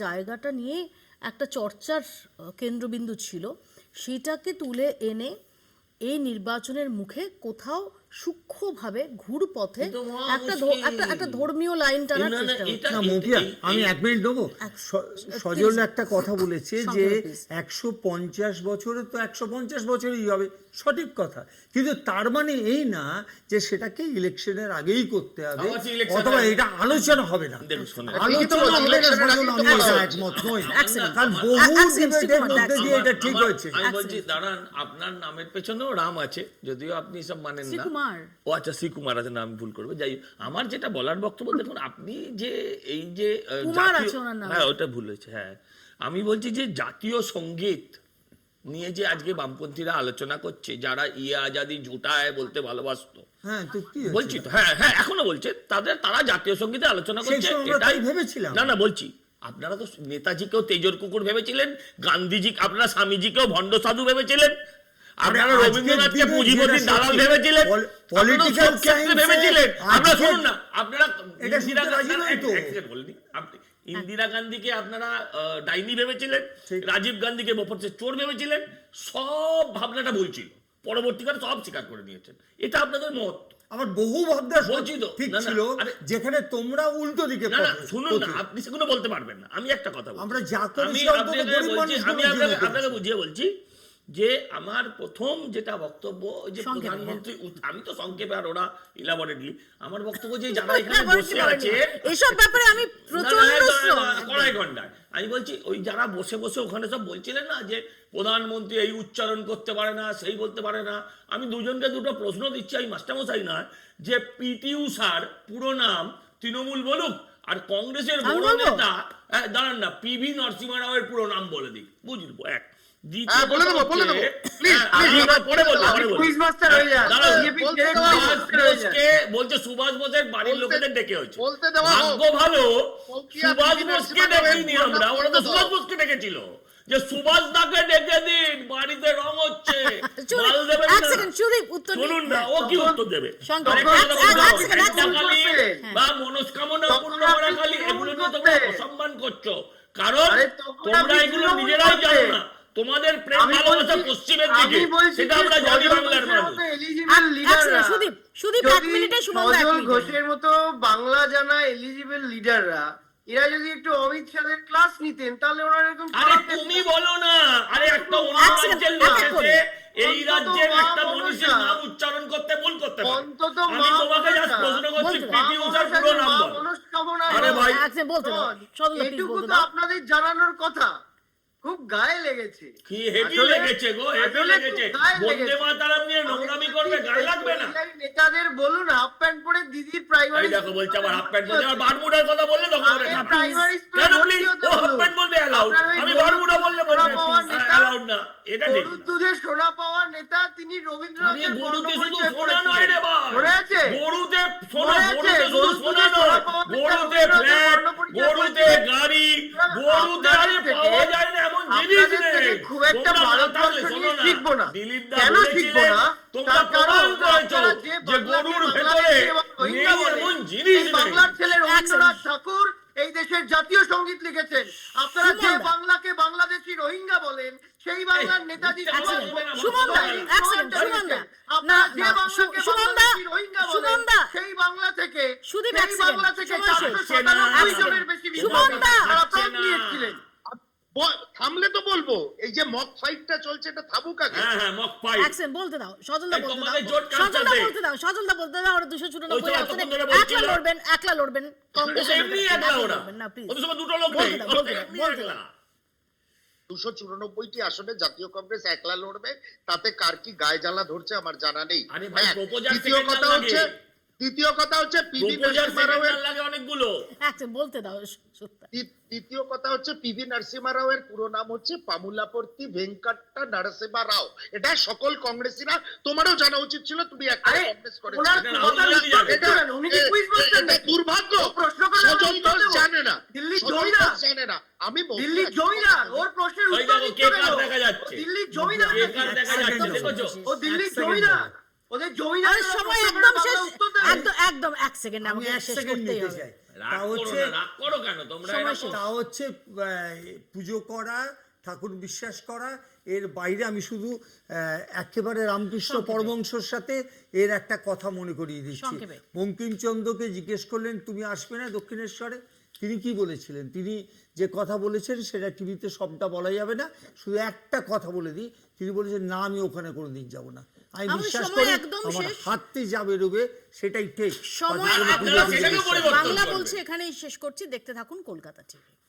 জায়গাটা নিয়ে একটা চর্চার কেন্দ্রবিন্দু ছিল, সেটাকে তুলে এনে এই নির্বাচনের মুখে কোথাও সূক্ষ্মভাবে ঘুরপথে কিন্তু মহা একটা মুশকিল। একটা ধর্মীয় লাইন টানার না, না, চেষ্টা হচ্ছে। না মৌপিয়া, আমি 1 মিনিট নেবো। সজল একটা কথা বলেছে যে সংক্ষেপে please। 150 বছরে তো 150 বছরই হবে, সঠিক কথা, কিন্তু তার মানে এই না যে সেটাকে ইলেকশনের আগেই করতে হবে আবার যে election অথবা আগে- এটা আলোচনা হবে না। দেখুন, শোনেন। আলোচনা হবে না, সজল, আমি এটা একমত নই, কারণ বহু ডিবেটের মধ্যে দিয়ে এটা ঠিক হয়েছে। আমি বলছি দাঁড়ান, আপনার নামের পেছনেও রাম আছে, যদিও আপনি সব মানেন না। শ্রীকুমার। ও আচ্ছা, শ্রীকুমার আছে, নাম ভুল করবে। যাই হোক, আমার যেটা বলার বক্তব্য, দেখুন আপনি যে এই যে কুমার জাতীয়- আছে ওনার নাম। হ্যাঁ ওটা ভুল হয়েছে। হ্যাঁ, আমি বলছি যে জাতীয় সঙ্গীত নিয়ে যে আজকে বামপন্থীরা আলোচনা করছে, যারা ইয়ে আজাদি ঝুটায় বলতে ভালোবাসতো, হ্যাঁ, তো কি হয়েছে? বলছি তো, হ্যাঁ হ্যাঁ এখনো বলছে, তারা জাতীয় সঙ্গীতে আলোচনা সেই করছে, সময় আমরা এটাই তাই ভেবেছিলাম। না বলছি, আপনারা তো নেতাজিকেও তেজর কুকুর ভেবেছিলেন, গান্ধীজি, আপনারা স্বামীজিকেও ভণ্ড সাধু ভেবেছিলেন, আপনারা আজকের রবীন্দ্রনাথকে দিনে পুঁজিপতির যেটা দালাল সত্যি, ভেবেছিলেন, political আপনারা সব ক্ষেত্রে science-এ ভেবেছিলেন। আপনারা আজকের- শুনুন না, আপনারা এটা ইন্দিরা শুনতে রাজি নই তো। এক সেকেন্ড বলিনি, আপনি ইন্দিরা গান্ধীকে আপনারা ডাইনি ভেবেছিলেন, ঠিক। রাজীব গান্ধীকে বপরছে চোর ভেবেছিলেন, সব ভাবনাটা ভুলছিল, পরবর্তীকালে সব স্বীকার করে নিয়েছেন। এটা আপনাদের মত। আমার বহু ভাবনা বলছি তো, ঠিক না, না, ছিল, আরে- যেখানে তোমরা উল্টো দিকে না না পথে, শুনুন না, পথে। আপনি সেগুলো বলতে পারবেন না। আমি একটা কথা বলছি, আমরা যা করেছি আমি অন্তত আপনাকে গরিব বলছি, মানুষগুলোর আমি জন্য আপনাকে করেছি। বুঝিয়ে বলছি যে আমার প্রথম যেটা বক্তব্য, যে সংক্ষেপে, প্রধানমন্ত্রী আমি তো সংক্ষেপে আর ওরা ইলাবরেটলি, আমার বক্তব্য যে যারা এখানে বলতে বসে পারেনি। আছে, এসব ব্যাপারে আমি প্রচন্ড strong। কড়াই গন্ডায়, আমি বলছি ওই যারা বসে বসে ওখানে সব বলছিলেন না যে প্রধানমন্ত্রী এই উচ্চারণ করতে পারে না, সেই বলতে পারে না, আমি দুজনকে দুটো প্রশ্ন দিচ্ছি, আমি মাস্টারমশাই নয়, যে পিটি উষার পুরো নাম তৃণমূল বলুক, আর কংগ্রেসের আমি বড় বলবো? নেতা, দাঁড়ান না, পিভি নরসিংহ রাওয়ের পুরো নাম বলে দিক, বুঝবো। এক হ্যাঁ, বলে দেবো, বলে দেবো। Please, পরে বলবো, পরে বলবো। কুইজ মাস্টার হয়ে যান। দাঁড়াও, বলতে দেওয়া হোক। সুভাষ বোসকে বলছে, সুভাষ বোসের বাড়ির বলতে- লোকেদের ডেকে হয়েছে, বলতে দেওয়া হোক। ভাগ্য ভালো ফৌকিয়া সুভাষ বিবি বোসকে নরসিংহ রাওয়ের ডেকেইনি পুরো আমরা, নাম ওরা তো বলে দাও। সুভাষ বোসকে ডেকেছিল, যে সুভাষ দাকে ডেকে দিন, বাড়িতে রং হচ্ছে, সুদীপ, মাল দেবেন এক না। সেকেন্ড, সুদীপ, উত্তর দিন। শুনুন না, ও কি উত্তর দেবে? সংক্ষেপে, আরেকটা কথা বলতে এক হবে, সেকেন্ড, এক সেকেন্ড। কালী বা মনস্কামনা পূর্ণ করা কালী, এগুলো নিয়ে তোমরা অসম্মান করছো, কারণ আরে তখন তোমরা আপনি এগুলো তৃণমূল নিজেরাই করতে। জানো না, তোমাদের প্রেম আমি ভালোবাসা বলছি- পশ্চিমের আমি দিকে, বলছি সেটা যে আমরা জানি সজল বাংলার ঘোষের মানুষ। মতো eligible এক leaderরা সেকেন্ড, সুদীপ, সুদীপ, এক যদি মিনিটে, সুমন্ত এক সজল মিনিটে। ঘোষের মতো বাংলা জানা এলিজিবল লিডাররা এরা যদি একটু অমিত শাহের ক্লাস নিতেন, তাহলে ওরা এরকম আরে খারাপ তুমি দেখতো। বলো না, আরে একটা অন্য এক সেকেন্ড, রাজ্যের এক লোক এক করে। এসে এই অন্তত রাজ্যের মা একটা মনসা। মানুষের নাম উচ্চারণ করতে ভুল করতে পারে। অন্তত আমি মা তোমাকে জাস্ট মনসা। প্রশ্ন করছি, বলতে পিটি উষার পুরো নাম বল। মনস্কামনা আরে ভাই, এক সেকেন্ড, বলতে দাও। সজল, please এটুকু বলতে তো দাও। আপনাদের জানানোর কথা। খুব গায়ে লেগেছে। কি হেভি আসলে- লেগেছে গো, হেভি আসলে লেগেছে। খুব গায়ে বন্দে লেগেছে। মাতারাম নিয়ে নোংরামি করবে, গায়ে লাগবে না? এই নেতাদের বলুন হাফ প্যান্ট পরে দিদির প্রাইমারি এই দেখো বলছে আবার হাফ প্যান্ট বলছে, আর বারমুডার কথা বললে তখন করে না। প্রাইমারি কেন প্লিজ, ও হাফ প্যান্ট বলবে অ্যালাউড, আমি বারমুডা বললে বলবে অ্যালাউড না, এটা ঠিক। গরুর দুধে সোনা পাওয়া নেতা তিনি আরে রবীন্দ্রনাথের গরুতে শুধু বর্ণপরিচয় সোনা নয় রে ভাই, মনে আছে? গরুতে সোনা, মনে আছে? গরুতে শুধু গরুর সোনা দুধে নয়, সোনা পাওয়া নেতা গরুতে রবীন্দ্রনাথের ফ্ল্যাট, বর্ণপরিচয় গরুতে করেছিলেন। গাড়ি, গরুতে আরে আপনাদের থেকে- পাওয়া যায় না এমন জিনিস আপনাদের নেই। থেকে খুব একটা তোমরা ভারতবর্ষ মাতালে, নিয়ে শোনো না, শিখবো না। দিলীপ দা কেন বলেছিলেন, শিখবো না? তোমরা তার কারণ প্রমাণ করেছো আপনারা যে যে বাংলাকে গরুর ভেতরে বাংলাদেশী এবং নেই রোহিঙ্গা বলে, এমন জিনিস এই নেই। বাংলার ছেলে রবীন্দ্রনাথ ঠাকুর এই দেশের জাতীয় সঙ্গীত লিখেছেন। আপনারা যে সুমন দা। বাংলাকে বাংলাদেশী রোহিঙ্গা বলেন, সেই বাংলার নেতাজি এক সুভাষ সেকেন্ড, বোস সুমন দা, এই এক সেকেন্ড, সমাজটা সুমন দা। লিখেছেন। আপনারা না, যে না, বাংলাকে সুমন দা, বাংলাদেশী রোহিঙ্গা বলেন, সুমন দা। সেই বাংলা থেকে সুদীপ, সেই এক সেকেন্ড, বাংলা থেকে সময় শেষ। 497 জনের বেশি সুমন দা। তারা প্রাণ দিয়েছিলেন। থামলে তো বলবো, এই যে মক ফাইটটা চলছে এটা থামুক আগে। হ্যাঁ হ্যাঁ, মক ফাইট। এক সেকেন্ড, বলতে দাও। সজল দা এই বলতে তোমাদের দাও। জোট কার সজল দা সাথে? বলতে দাও। সজল দা বলতে দাও। ওরা 294 ওই তো আসনে এতক্ষণ ধরে একলা বলছিল। লড়বেন, একলা লড়বেন। কংগ্রেসের এমনি লড়বেন, একলা ওরা, লড়বেন না, প্লিজ। ওদের সঙ্গে দুটো লোক বলতে নেই, দাও, বলতে দাও, এমনি বলতে একলা। দাও। 294টি আসনে জাতীয় কংগ্রেস একলা লড়বে, তাতে কার কি গায়ে জ্বালা ধরছে আমার জানা নেই। আরে ভাই, এক। প্রপোজাল দ্বিতীয় second কথা লাগে। হচ্ছে দ্বিতীয় কথা হচ্ছে পিভি প্রপোজাল নরসিংহ রাওয়ের সেকেন্ড লাগে অনেকগুলো। এক সেকেন্ড, বলতে দাও। সত্যি। দ্বিতীয় কথা হচ্ছে পিভি নরসিংহ রাওয়ের পুরো নাম হচ্ছে পামুলাপর্তি ভেঙ্কট্টা নরসিংহ রাও। এটা সকল কংগ্রেসীরা, তোমারও জানা উচিত ছিল, তুমি একটা আরে, কংগ্রেস করেছো। ওনার এটা কথা রাহুল গান্ধী জানে। লিখতে পারেন, উনি কি quiz master এটা নাকি? দুর্ভাগ্য। ও প্রশ্ন করলে আমরা সজল উত্তর ঘোষ দেবো। জানে না, দিল্লির সজল জমিদার। ঘোষ জানে না। আমি বলছি দিল্লির জমিদার, ওর প্রশ্নের ওই উত্তর দেখো, দিতে কে কার গেল। দেখা যাচ্ছে। ও দিল্লির জমিদার কে নাকি? কার দেখা যাচ্ছে, দেখেছো? ও দিল্লির এক সেকেন্ড জমিদার। দাও। ওদের জমিদার আরে সময় একদম শেষ। একদম, একদম, এক সেকেন্ড, আমি আমাকে 1 শেষ সেকেন্ড করতেই নিতে হবে। চাই। রাগ করো হচ্ছে- না, রাগ করো কেন তোমরা এরকম? তা হচ্ছে পুজো করা, ঠাকুর বিশ্বাস করা, এর বাইরে আমি শুধু একেবারে রামকৃষ্ণ পরমহংসর সাথে এর একটা কথা মনে করিয়ে দিচ্ছি। সংক্ষেপে। বঙ্কিমচন্দ্রকে জিজ্ঞেস করলেন তুমি আসবে না দক্ষিণেশ্বরে, তিনি কি বলেছিলেন? তিনি যে কথা বলেছেন সেটা টিভিতে সবটা বলা যাবে না, শুধু একটা কথা বলে দিই, তিনি বলেছেন না আমি ওখানে কোনোদিন যাব না। আমি আমাদের বিশ্বাস সময় করি একদম আমার শেষ। হাততে যা বেরোবে সেটাই ঠিক। সময় তাতে কোনো আপনারা পুজো সেটাকে টুজো পরিবর্তন বাংলা করবেন। বলছে এখানেই শেষ করছি, দেখতে থাকুন কলকাতা টিভি।